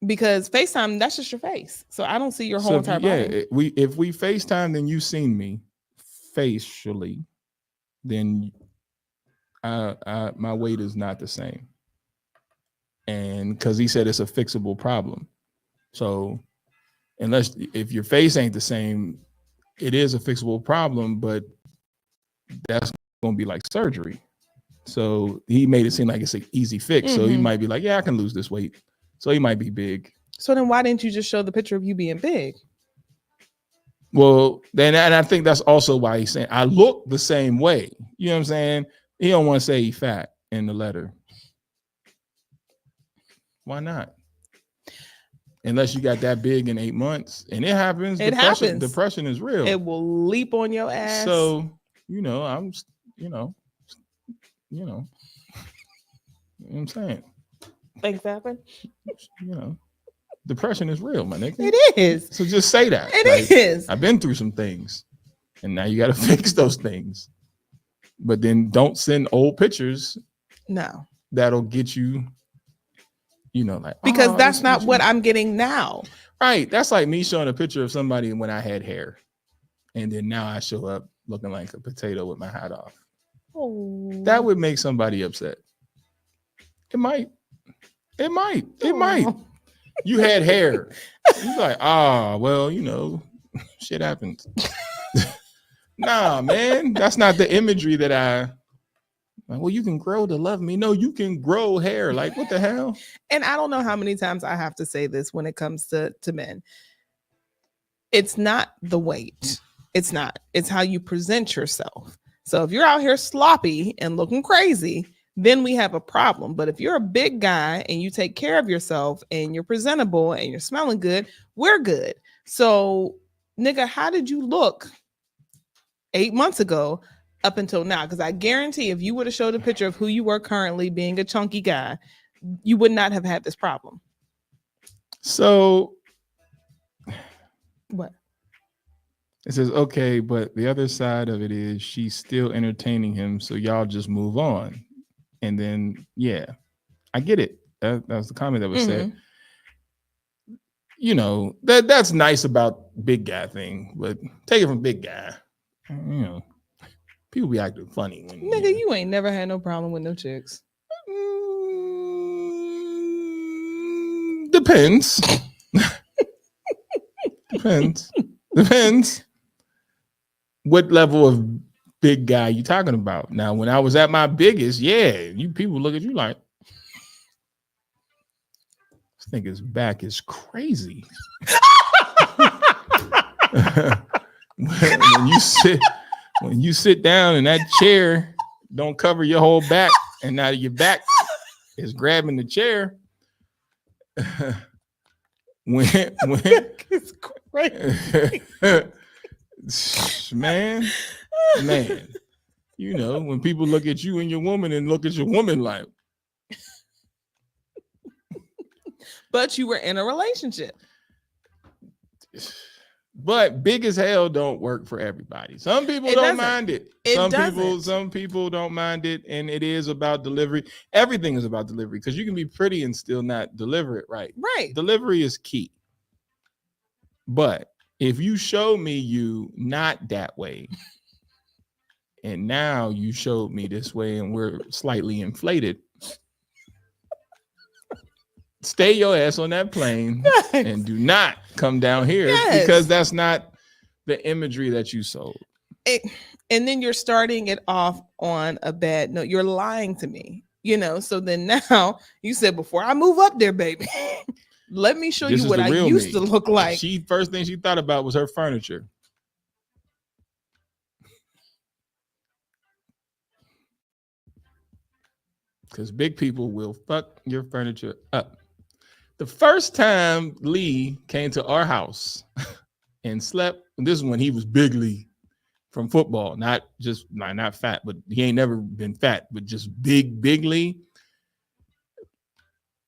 Because FaceTime, that's just your face. So I don't see your whole entire body. If we FaceTime, then you've seen me facially, then my weight is not the same. And because he said it's a fixable problem. So if your face ain't the same, it is a fixable problem, but that's going to be like surgery. So he made it seem like it's an easy fix. So he might be like, yeah, I can lose this weight. So he might be big. So then why didn't you just show the picture of you being big? Well, then, and I think that's also why he's saying I look the same way. You know what I'm saying? He don't want to say he's fat in the letter. Why not? Unless you got that big in 8 months, and it happens. Depression is real. It will leap on your ass. So I'm you know what I'm saying. Things happen. Depression is real, my nigga. It is. So just say that. It is. I've been through some things, and now you got to fix those things. But then don't send old pictures. No. That'll get you. Because that's not what I'm getting now. Right. That's like me showing a picture of somebody when I had hair. And then now I show up looking like a potato with my hat off. Oh. That would make somebody upset. It might. You had hair. You're like, well, shit happens. Nah, man. That's not the imagery that well, you can grow to love me. No, you can grow hair. Like, what the hell? And I don't know how many times I have to say this when it comes to men. It's not the weight. It's not. It's how you present yourself. So if you're out here sloppy and looking crazy, then we have a problem. But if you're a big guy and you take care of yourself and you're presentable and you're smelling good, we're good. So, nigga, how did you look 8 months ago up until now? Because I guarantee if you would have showed a picture of who you were currently being a chunky guy, you would not have had this problem. So what? It says, okay, but the other side of it is she's still entertaining him, so y'all just move on. And then, yeah, I get it. That was the comment that was said. That's nice about big guy thing, but take it from big guy. People be acting funny. Nigga, you ain't never had no problem with no chicks. Depends. Depends. What level of big guy you talking about? Now, when I was at my biggest, you people look at you like, this nigga's back is crazy. when you sit down and that chair don't cover your whole back, and now your back is grabbing the chair. when it's crazy. man, when people look at you and your woman and look at your woman like, but you were in a relationship. But big as hell don't work for everybody. Some people don't mind it. Some people don't mind it, and it is about delivery. Everything is about delivery, because you can be pretty and still not deliver it right. Right. Delivery is key. But if you show me you not that way, and now you showed me this way and we're slightly inflated, stay your ass on that plane and do not come down here, because that's not the imagery that you sold. And then you're starting it off on a bad note. You're lying to me, so then now you said, before I move up there, baby, let me show you what I used to look like. First thing she thought about was her furniture. Because big people will fuck your furniture up. The first time Lee came to our house and slept. And this is when he was bigly from football, not fat, but he ain't never been fat, but just bigly.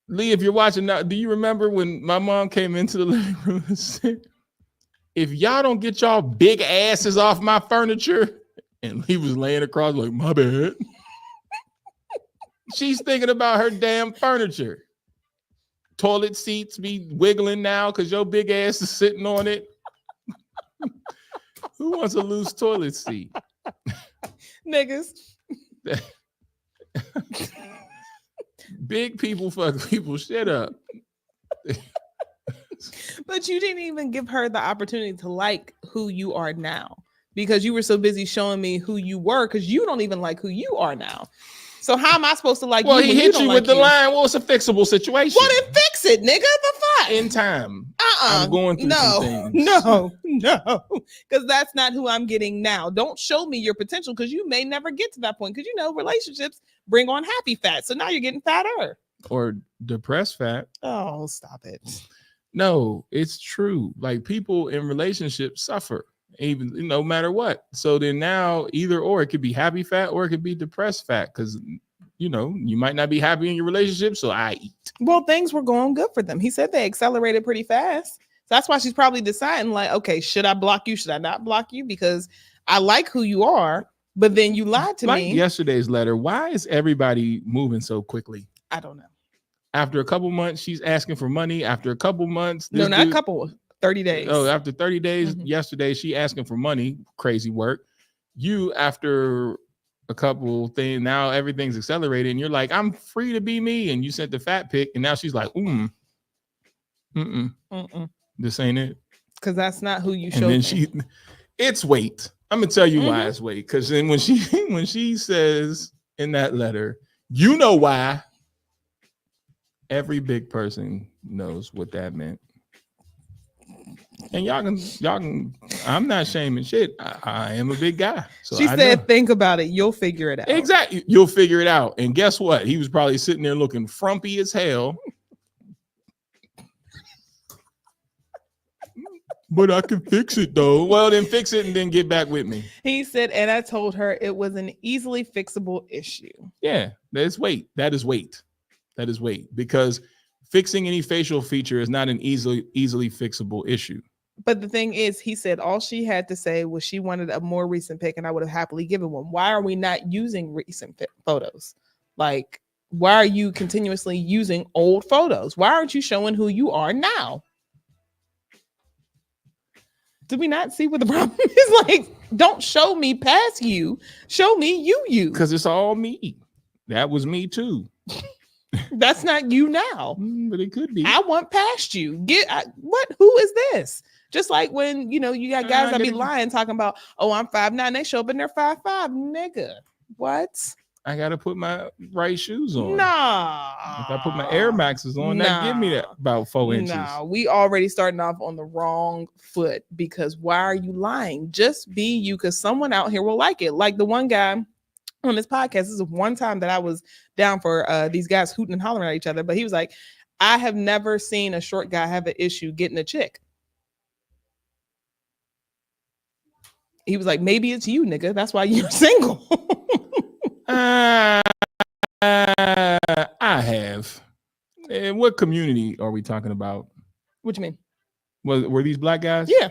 Lee, if you're watching now, do you remember when my mom came into the living room and said, if y'all don't get y'all big asses off my furniture, and he was laying across like, my bad. She's thinking about her damn furniture. Toilet seats be wiggling now because your big ass is sitting on it. Who wants a loose toilet seat? Niggas. Big people fuck people shit up. But you didn't even give her the opportunity to like who you are now because you were so busy showing me who you were because you don't even like who you are now. So how am I supposed to like you? Well, he hit you with the line. Well, it's a fixable situation. Well, then fix it, nigga. The fuck? In time. I'm going through some things. No. Because that's not who I'm getting now. Don't show me your potential because you may never get to that point. Because relationships bring on happy fat. So now you're getting fatter. Or depressed fat. Oh, stop it. No, it's true. Like people in relationships suffer, even no matter what. So then now either or, it could be happy fat or it could be depressed fat because you might not be happy in your relationship. So I eat. Well, things were going good for them. He said they accelerated pretty fast. So that's why she's probably deciding like, okay, should I block you? Should I not block you? Because I like who you are, but then you lied to me. Yesterday's letter. Why is everybody moving so quickly? I don't know. After a couple months, she's asking for money. After a couple months, no, not a couple, 30 days. Oh, after 30 days, yesterday, she asking for money. Crazy work. You, after a couple things, now everything's accelerated, and you're like, I'm free to be me. And you sent the fat pic, and now she's like, this ain't it. Because that's not who you showed. And then it's weight. I'm gonna tell you why it's weight. Because then when she says in that letter, you know why. Every big person knows what that meant. And y'all can, I'm not shaming shit. I am a big guy. So she said, think about it. You'll figure it out. Exactly. You'll figure it out. And guess what? He was probably sitting there looking frumpy as hell. But I can fix it though. Well, then fix it and then get back with me. He said, and I told her it was an easily fixable issue. Yeah, that's weight. That is weight. That is weight, because fixing any facial feature is not an easily fixable issue. But the thing is, he said all she had to say was she wanted a more recent pic, and I would have happily given one. Why are we not using recent photos? Like, why are you continuously using old photos? Why aren't you showing who you are now? Do we not see what the problem is? Like, don't show me past you. Show me you. Because it's all me. That was me too. That's not you now. But it could be. I want past you. Who is this? Just like when, you got guys that be lying, talking about, oh, I'm 5'9", they show up and they're 5'5", nigga. What? I got to put my right shoes on. Nah. If I put my Air Maxes on, that give me that about 4 inches. Nah, we already starting off on the wrong foot, because why are you lying? Just be you, because someone out here will like it. Like the one guy on this podcast, this is one time that I was down for these guys hooting and hollering at each other, but he was like, I have never seen a short guy have an issue getting a chick. He was like, maybe it's you, nigga. That's why you're single. I have. And what community are we talking about? What you mean? Were these black guys? Yeah.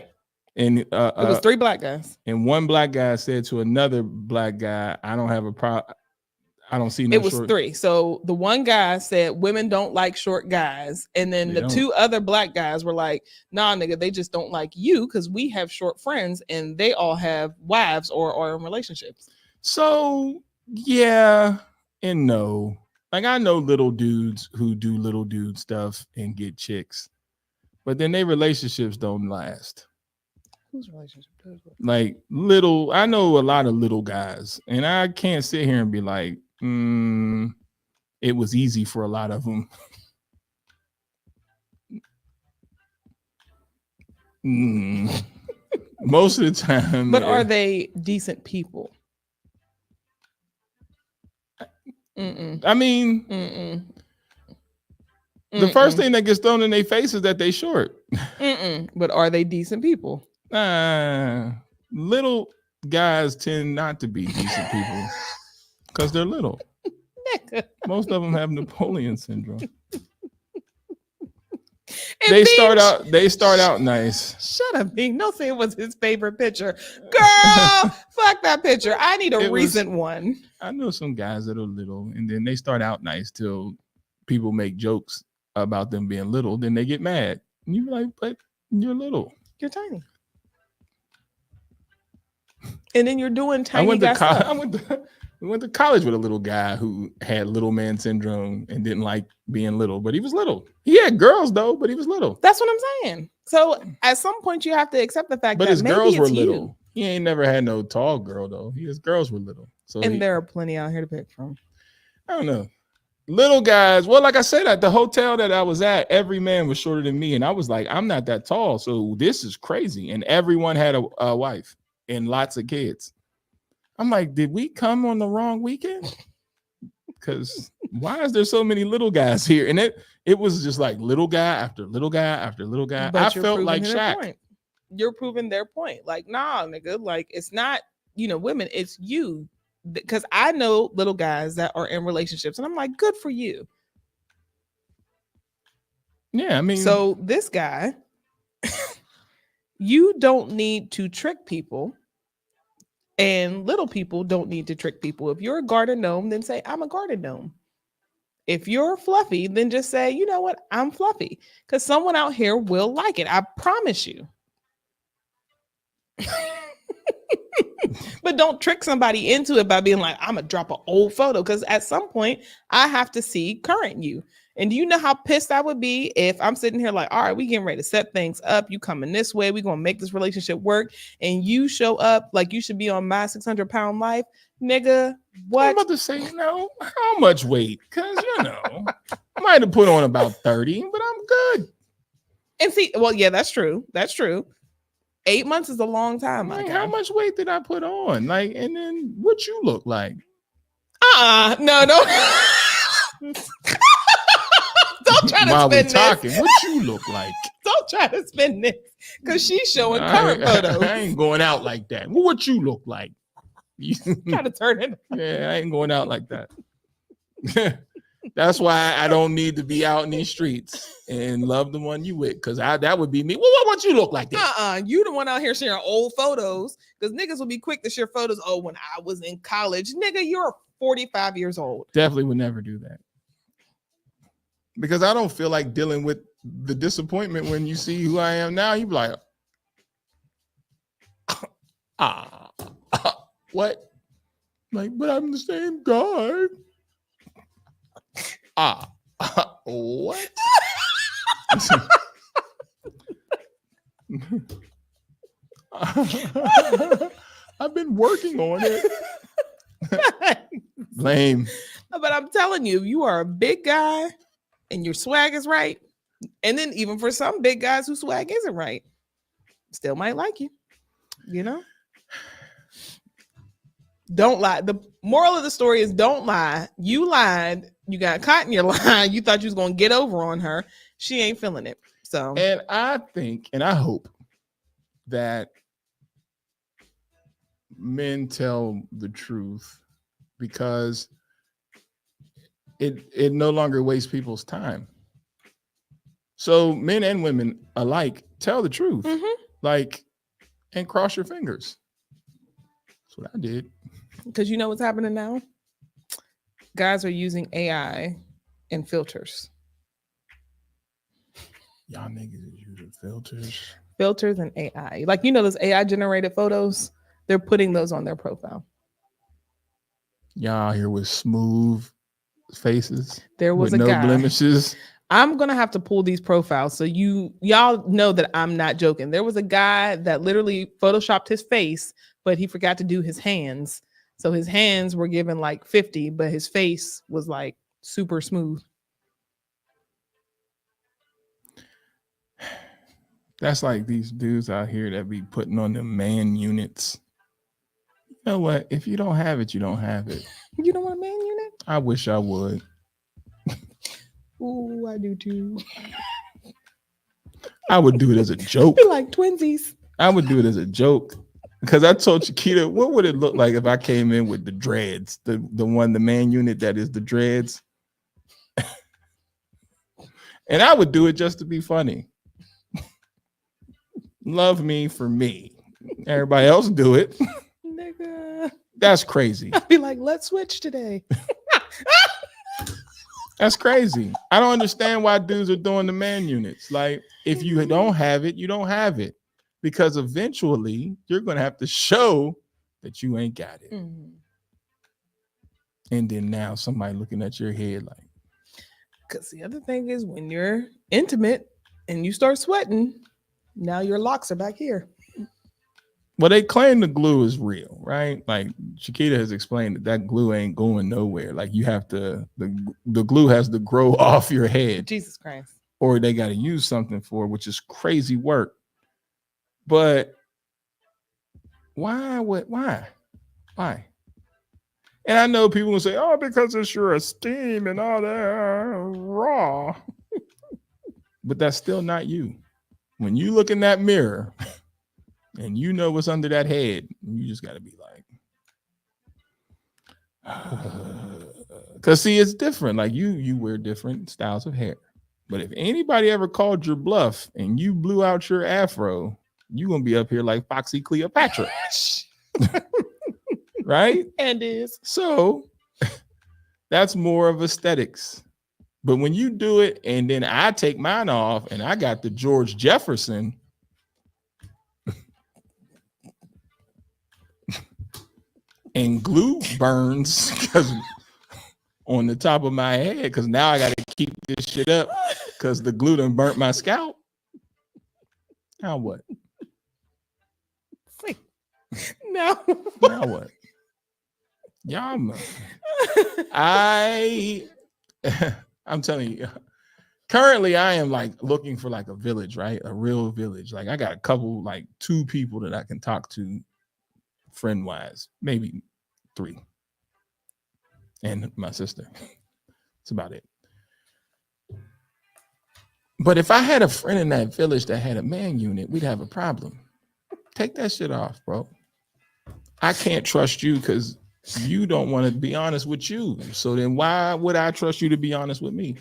And it was 3 black guys. And one black guy said to another black guy, I don't have a problem. I don't see no. It was 3. So the one guy said women don't like short guys. And then the 2 other black guys were like, nah, nigga, they just don't like you because we have short friends and they all have wives or are in relationships. So yeah and no. Like, I know little dudes who do little dude stuff and get chicks, but then their relationships don't last. Whose relationship does that? Like little, I know a lot of little guys, and I can't sit here and be like, it was easy for a lot of them. Most of the time. But are they decent people? I mean, the first thing that gets thrown in their face is that they short. But are they decent people? Little guys tend not to be decent people because they're little. Most of them have Napoleon syndrome. They start out nice. Shut up, Bing. Don't say it was his favorite picture. Girl, fuck that picture. I need a recent one. I know some guys that are little, and then they start out nice till people make jokes about them being little. Then they get mad. And you're like, but you're little. You're tiny. And then you're doing tiny guy stuff. We went to college with a little guy who had little man syndrome and didn't like being little, but he was little. He had girls though, but he was little. That's what I'm saying. So at some point you have to accept the fact that his maybe girls were it's little. you. He ain't never had no tall girl though. His girls were little. So there are plenty out here to pick from. I don't know. Little guys. Well, like I said, at the hotel that I was at, every man was shorter than me. And I was like, I'm not that tall. So this is crazy. And everyone had a wife and lots of kids. I'm like, did we come on the wrong weekend? Because why is there so many little guys here? And it was just like little guy after little guy after little guy. But I felt like Shaq. Point. You're proving their point. Like, nah, nigga. Like, it's not, women, it's you. Because I know little guys that are in relationships, and I'm like, good for you. Yeah, I mean. So this guy, you don't need to trick people. And little people don't need to trick people. If you're a garden gnome, then say, I'm a garden gnome. If you're fluffy, then just say, you know what? I'm fluffy. Because someone out here will like it. I promise you. But don't trick somebody into it by being like, I'm going to drop an old photo. Because at some point, I have to see current you. And do you know how pissed I would be if I'm sitting here like, all right, we getting ready to set things up. You coming this way. We're going to make this relationship work. And you show up like you should be on my 600-pound life. Nigga, what? I'm about to say, how much weight? Because, I might have put on about 30, but I'm good. And see, well, yeah, that's true. That's true. 8 months is a long time. How much weight did I put on? Like, and then what you look like? No. Don't try to While spin we're this. talking, what you look like? Don't try to spin this because she's showing current photos. I ain't going out like that. Well, what you look like? Try to turn it. Yeah, I ain't going out like that. That's why I don't need to be out in these streets and love the one you with, because that would be me. Well, what you look like that? You the one out here sharing old photos, because niggas will be quick to share photos. Oh, when I was in college, nigga, you're 45 years old. Definitely would never do that. Because I don't feel like dealing with the disappointment when you see who I am now. You be like, what? Like, but I'm the same guy. What? I've been working on it. Lame. But I'm telling you, you are a big guy and your swag is right. And then even for some big guys whose swag isn't right, still might like you. Don't lie. The moral of the story is don't lie. You lied. You got caught in your lie. You thought you was going to get over on her. She ain't feeling it. So, and I think, and I hope that men tell the truth, because it no longer wastes people's time. So men and women alike, tell the truth. Like, and cross your fingers. That's what I did. Because you know what's happening now? Guys are using AI and filters. Y'all niggas is using filters. Filters and AI. Like, those AI generated photos? They're putting those on their profile. Y'all here with smooth faces. There was with a no guy. blemishes. I'm going to have to pull these profiles so y'all know that I'm not joking. There was a guy that literally photoshopped his face, but he forgot to do his hands. So his hands were given like 50, but his face was like super smooth. That's like these dudes out here that be putting on them man units. You know what? If you don't have it, you don't have it. You don't want a man unit? I wish I would. Ooh, I do too. I would do it as a joke. Be like twinsies. I would do it as a joke. Because I told Chiquita, what would it look like if I came in with the dreads? The man unit that is the dreads. And I would do it just to be funny. Love me for me. Everybody else do it. Nigga. That's crazy. I'd be like, let's switch today. That's crazy. I don't understand why dudes are doing the man units. Like, if you don't have it, you don't have it. Because eventually you're going to have to show that you ain't got it. Mm-hmm. And then now somebody looking at your head like. Because the other thing is when you're intimate and you start sweating, now your locks are back here. Well, they claim the glue is real, right? Like Chiquita has explained that glue ain't going nowhere. Like you have to, the glue has to grow off your head. Jesus Christ. Or they got to use something for it, which is crazy work. But why? And I know people will say, oh, because it's your esteem and all that raw. But that's still not you. When you look in that mirror and you know what's under that head, you just got to be like, because see, it's different. Like you wear different styles of hair. But if anybody ever called your bluff and you blew out your afro, you're going to be up here like Foxy Cleopatra. Right? And is. So that's more of aesthetics. But when you do it and then I take mine off and I got the George Jefferson, and glue burns because on the top of my head, because now I got to keep this shit up because the glue done burnt my scalp. Now what? No. Now what? Y'all, I'm telling you, currently I am like looking for like a village, right? A real village. Like I got a couple, like 2 people that I can talk to friend wise, maybe 3. And my sister. That's about it. But if I had a friend in that village that had a man unit, we'd have a problem. Take that shit off, bro. I can't trust you because you don't want to be honest with you. So then why would I trust you to be honest with me?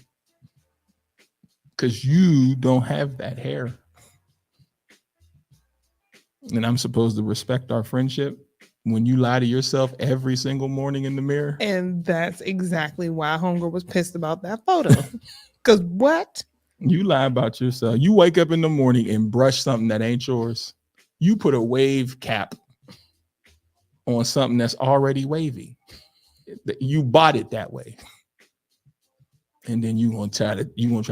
Because you don't have that hair. And I'm supposed to respect our friendship when you lie to yourself every single morning in the mirror. And that's exactly why Homegirl was pissed about that photo. Because what? You lie about yourself. You wake up in the morning and brush something that ain't yours. You put a wave cap on something that's already wavy. You bought it that way. And then you gonna try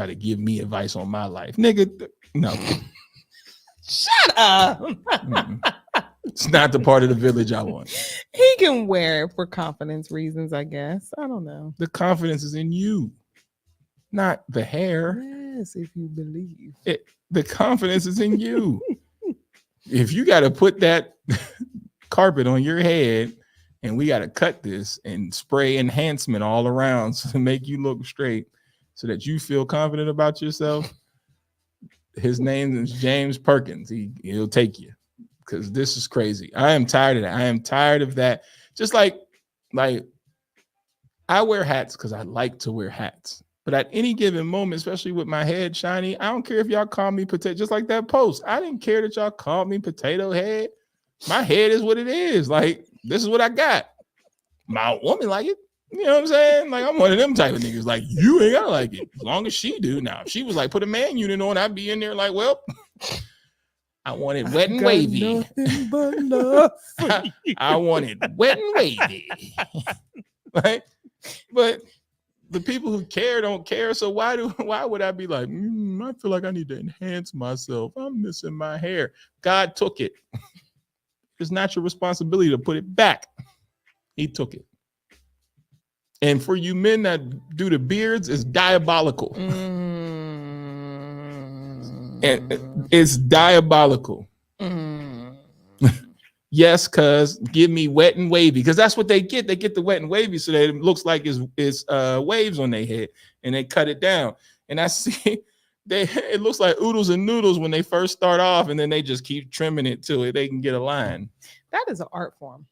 to give me advice on my life. Nigga, no. Shut up. It's not the part of the village I want. He can wear it for confidence reasons, I guess. I don't know. The confidence is in you, not the hair. Yes, if you believe. The confidence is in you. If you got to put that carpet on your head and we got to cut this and spray enhancement all around to make you look straight so that you feel confident about yourself, his name is James Perkins. He'll take you because this is crazy. I am tired of that. I am tired of that. Just like I wear hats because I like to wear hats. But at any given moment, especially with my head shiny, I don't care if y'all call me potato, just like that post. I didn't care that y'all called me potato head. My head is what it is. Like, this is what I got. My woman like it. You know what I'm saying? Like, I'm one of them type of niggas. Like, you ain't gotta like it. As long as she do. Now, if she was like, put a man unit on, I'd be in there like, well, I want it wet and wavy. Nothing but love. I want it wet and wavy. Right? But the people who care don't care. So why would I be like, I feel like I need to enhance myself. I'm missing my hair. God took it. It's not your responsibility to put it back. He took it. And for you men that do the beards, it's diabolical. And it's diabolical. Yes, cuz give me wet and wavy, because that's what they get. They get the wet and wavy so that it looks like it's waves on their head, and they cut it down. And I see it looks like oodles and noodles when they first start off, and then they just keep trimming it till they can get a line. That is an art form.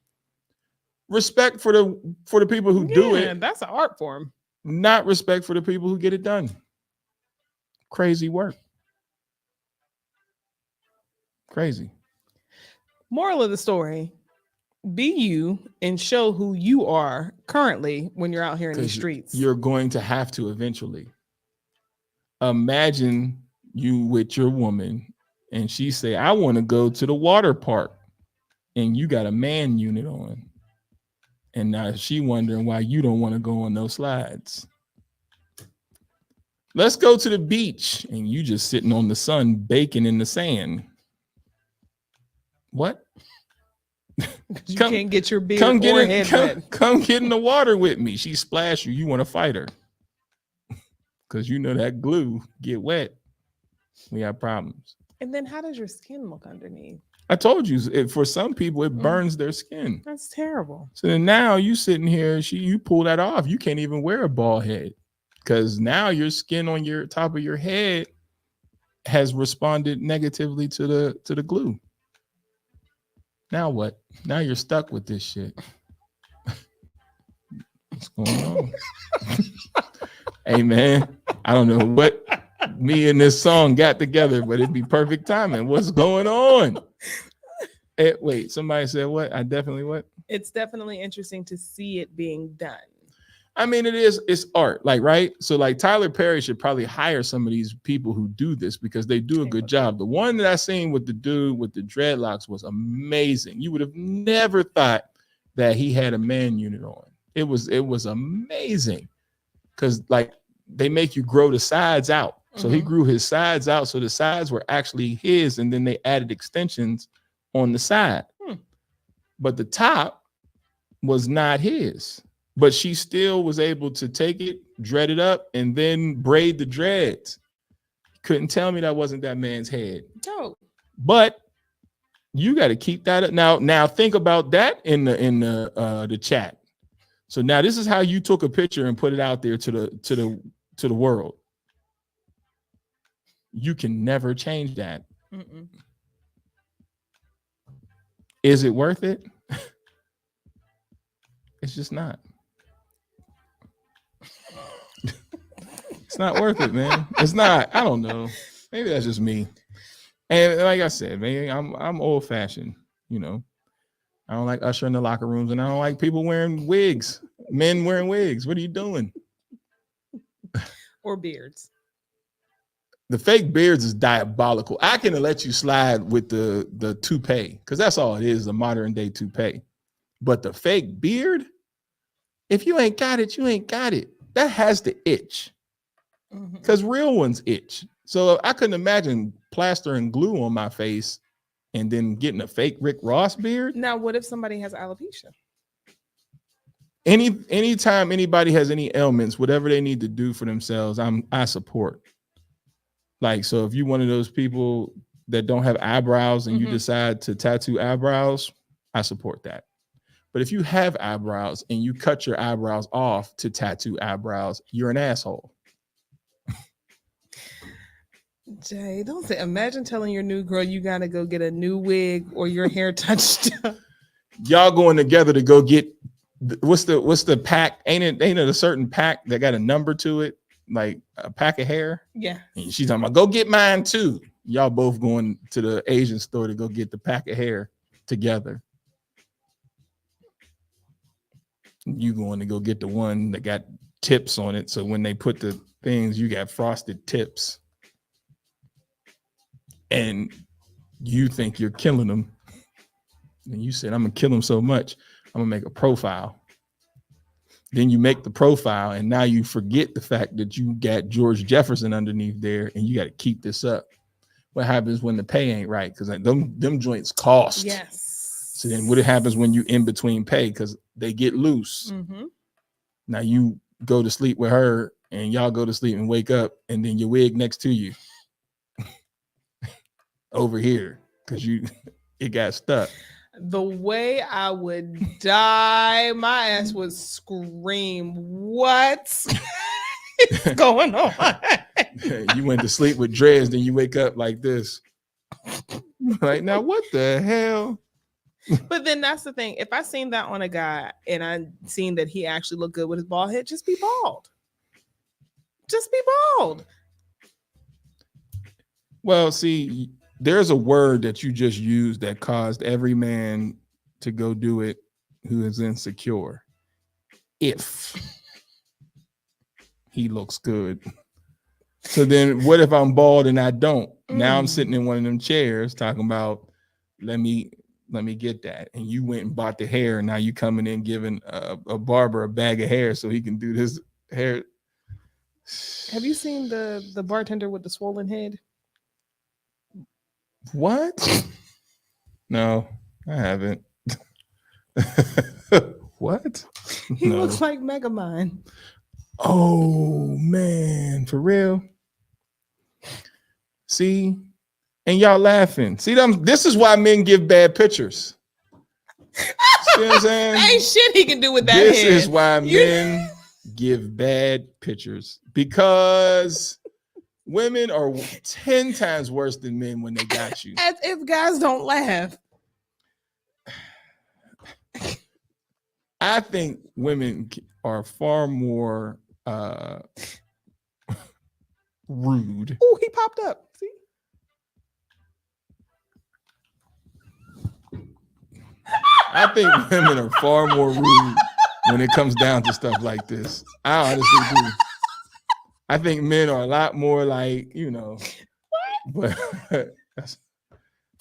Respect for the people who do it. That's an art form. Not respect for the people who get it done. Crazy work. Crazy. Moral of the story: be you and show who you are currently when you're out here in the streets. You're going to have to eventually. Imagine you with your woman and she say, I want to go to the water park, and you got a man unit on. And now she wondering why you don't want to go on those slides. Let's go to the beach, and you just sitting on the sun baking in the sand. What? You can't get your beard or head wet. Come get in the water with me. She splash you. You want to fight her. Because you know that glue get wet. We have problems. And then how does your skin look underneath? I told you, for some people, it burns their skin. That's terrible. So then now you sitting here, you pull that off. You can't even wear a bald head because now your skin on your top of your head has responded negatively to the glue. Now what? Now you're stuck with this shit. What's going on? Hey man, I don't know what me and this song got together, but it'd be perfect timing. What's going on? Wait, somebody said what? What? It's definitely interesting to see it being done. I mean, it's art, like, right? So like Tyler Perry should probably hire some of these people who do this because they do a good job. The one that I seen with the dude with the dreadlocks was amazing. You would have never thought that he had a man unit on. It was amazing because like they make you grow the sides out. So he grew his sides out. So the sides were actually his, and then they added extensions on the side. But the top was not his. But she still was able to take it, dread it up, and then braid the dreads. Couldn't tell me that wasn't that man's head. Dope. But you got to keep that up. Now think about that in the chat. So now this is how you took a picture and put it out there to the world. You can never change that. Mm-mm. Is it worth it? It's just not. It's not worth it, man. It's not. I don't know. Maybe that's just me. And like I said, man, I'm old fashioned. You know, I don't like usher in the locker rooms, and I don't like people wearing wigs. Men wearing wigs. What are you doing? Or beards. The fake beards is diabolical. I can let you slide with the toupee because that's all it is, a modern day toupee. But the fake beard, if you ain't got it, you ain't got it. That has to itch because real ones itch. So I couldn't imagine plastering glue on my face and then getting a fake Rick Ross beard. Now, what if somebody has alopecia? Anytime anybody has any ailments, whatever they need to do for themselves, I support. Like, so if you're one of those people that don't have eyebrows and you decide to tattoo eyebrows, I support that. But if you have eyebrows and you cut your eyebrows off to tattoo eyebrows, you're an asshole. Jay, don't say, imagine telling your new girl you got to go get a new wig or your hair touched up. Y'all going together to go get, what's the pack? Ain't it a certain pack that got a number to it? Like a pack of hair? Yeah. And she's talking about, go get mine too. Y'all both going to the Asian store to go get the pack of hair together. You going to go get the one that got tips on it. So when they put the things, you got frosted tips. And you think you're killing them. And you said, I'm going to kill them so much, I'm going to make a profile. Then you make the profile, and now you forget the fact that you got George Jefferson underneath there, and you got to keep this up. What happens when the pay ain't right? Because like, them joints cost. Yes. So then what happens when you in between pay? Because they get loose. Now you go to sleep with her, and y'all go to sleep and wake up, and then your wig next to you over here because it got stuck. The way I would die, my ass would scream, what is going on? You went to sleep with dreads, then you wake up like this. Like, now what the hell? But then that's the thing. If I seen that on a guy and I seen that he actually looked good with his bald head, just be bald. Just be bald. Well, see, there's a word that you just used that caused every man to go do it who is insecure. If he looks good. So then what if I'm bald and I don't? Now I'm sitting in one of them chairs talking about, let me get that. And you went and bought the hair, and now you coming in giving a barber a bag of hair so he can do this hair. Have you seen the bartender with the swollen head? What? No, I haven't. What? He No. looks like Megamind. Oh man, for real? See? And y'all laughing. See them? This is why men give bad pictures. See what I'm saying? Ain't shit he can do with that This head. is why men give bad pictures, because women are 10 times worse than men when they got you. As if guys don't laugh. I think women are far more rude. Oh, he popped up. See? I think women are far more rude when it comes down to stuff like this. I honestly do. I think men are a lot more like, but that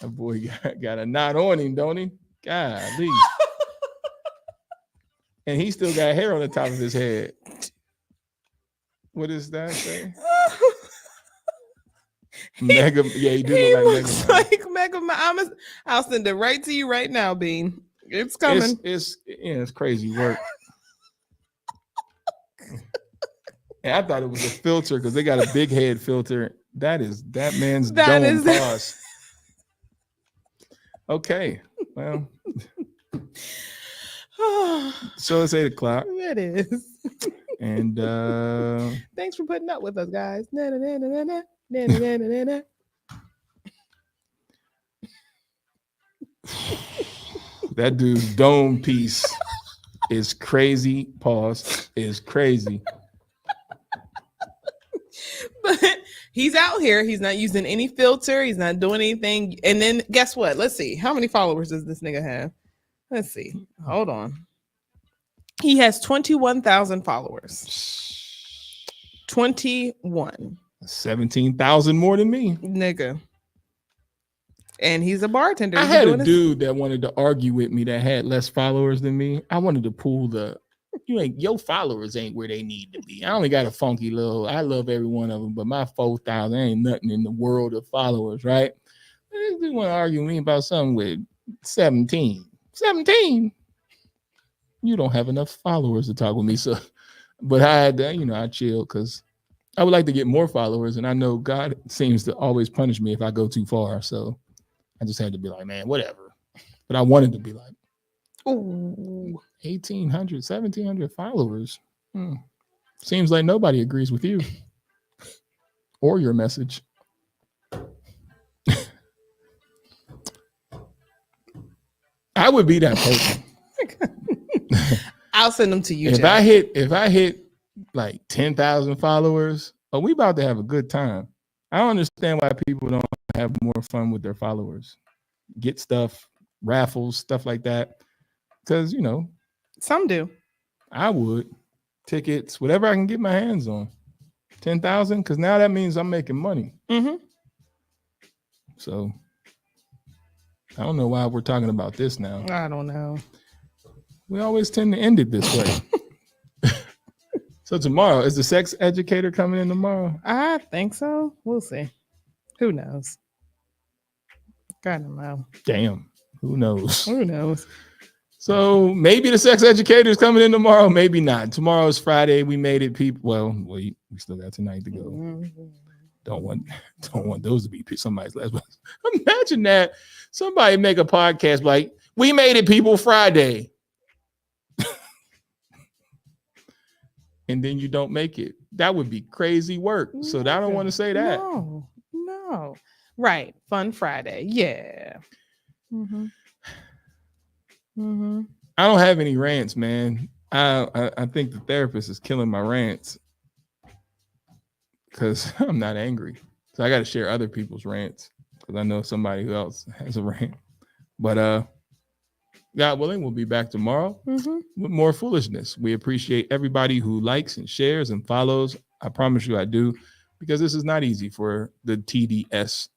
boy got a knot on him, don't he? Golly. And he still got hair on the top of his head. What does that say? Mega, yeah, he do look like Megamind. I'll send it right to you right now, Bean. It's coming. It's crazy work. And I thought it was a filter because they got a big head filter. That man's dome pause. Okay, well. So it's 8 o'clock. It is. And thanks for putting up with us, guys. Na, na, na, na, na, na, na, na, na. That dude's dome piece is crazy. Pause is crazy. But he's out here. He's not using any filter. He's not doing anything. And then guess what? Let's see. How many followers does this nigga have? Let's see. Hold on. He has 21,000 followers. 21. 17,000 more than me. Nigga. And he's a bartender. I had a dude that wanted to argue with me that had less followers than me. I wanted to pull your followers ain't where they need to be. I only got a funky little, I love every one of them, but my 4,000 ain't nothing in the world of followers, right? This dude want to argue with me about something with 17. 17. You don't have enough followers to talk with me. So, but I had to, I chilled because I would like to get more followers. And I know God seems to always punish me if I go too far. So I just had to be like, man, whatever. But I wanted to be like, oh, 1,800, 1,700 followers. Seems like nobody agrees with you or your message. I would be that person. I'll send them to you. If I hit like 10,000 followers, we about to have a good time. I don't understand why people don't have more fun with their followers. Get stuff, raffles, stuff like that. Because, some do. I would. Tickets, whatever I can get my hands on. 10,000, because now that means I'm making money. Mm-hmm. So I don't know why we're talking about this now. I don't know. We always tend to end it this way. So tomorrow, is the sex educator coming in tomorrow? I think so. We'll see. Who knows? God knows. Damn. Who knows? Who knows? So maybe the sex educator is coming in tomorrow. Maybe not. Tomorrow is Friday. We made it, people. Well, we still got tonight to go. Mm-hmm. Don't want those to be somebody's last one. Imagine that somebody make a podcast like, we made it, people, Friday. and then you don't make it. That would be crazy work. So I don't want to say that. No. Right. Fun Friday. Yeah. Mm-hmm. Mm-hmm. I don't have any rants, man. I think the therapist is killing my rants because I'm not angry. So I got to share other people's rants because I know somebody who else has a rant. But God willing, we'll be back tomorrow with more foolishness. We appreciate everybody who likes and shares and follows. I promise you I do, because this is not easy for the TDS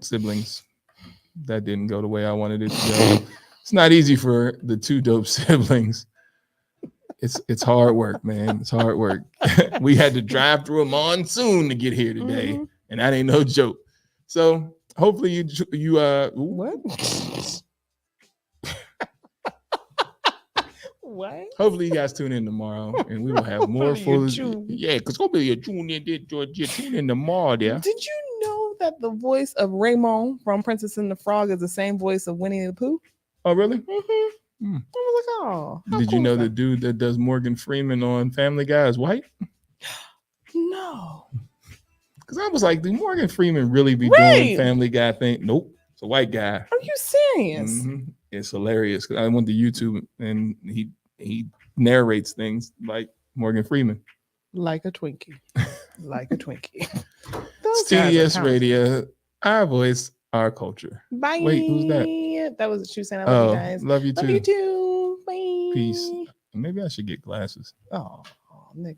siblings. That didn't go the way I wanted it to go. It's not easy for the two dope siblings. It's hard work, man. It's hard work. We had to drive through a monsoon to get here today, and that ain't no joke. So hopefully you what? What? Hopefully you guys tune in tomorrow, and we will have more foolishness. Yeah, because hopefully you tune in tomorrow. There. Did you know that the voice of Raymond from Princess and the Frog is the same voice of Winnie the Pooh? Oh, really? I was like, oh. Did you know the dude that does Morgan Freeman on Family Guy is white? No. Because I was like, did Morgan Freeman really be doing Family Guy thing? Nope. It's a white guy. Are you serious? It's hilarious. Because I went to YouTube and he narrates things like Morgan Freeman. Like a Twinkie. Like a Twinkie. It's TDS Radio, our voice, our culture. Bye. Wait, who's that? That was she saying I love you guys. Love you too. Love you too. Bye. Peace. Maybe I should get glasses. Oh, nigga.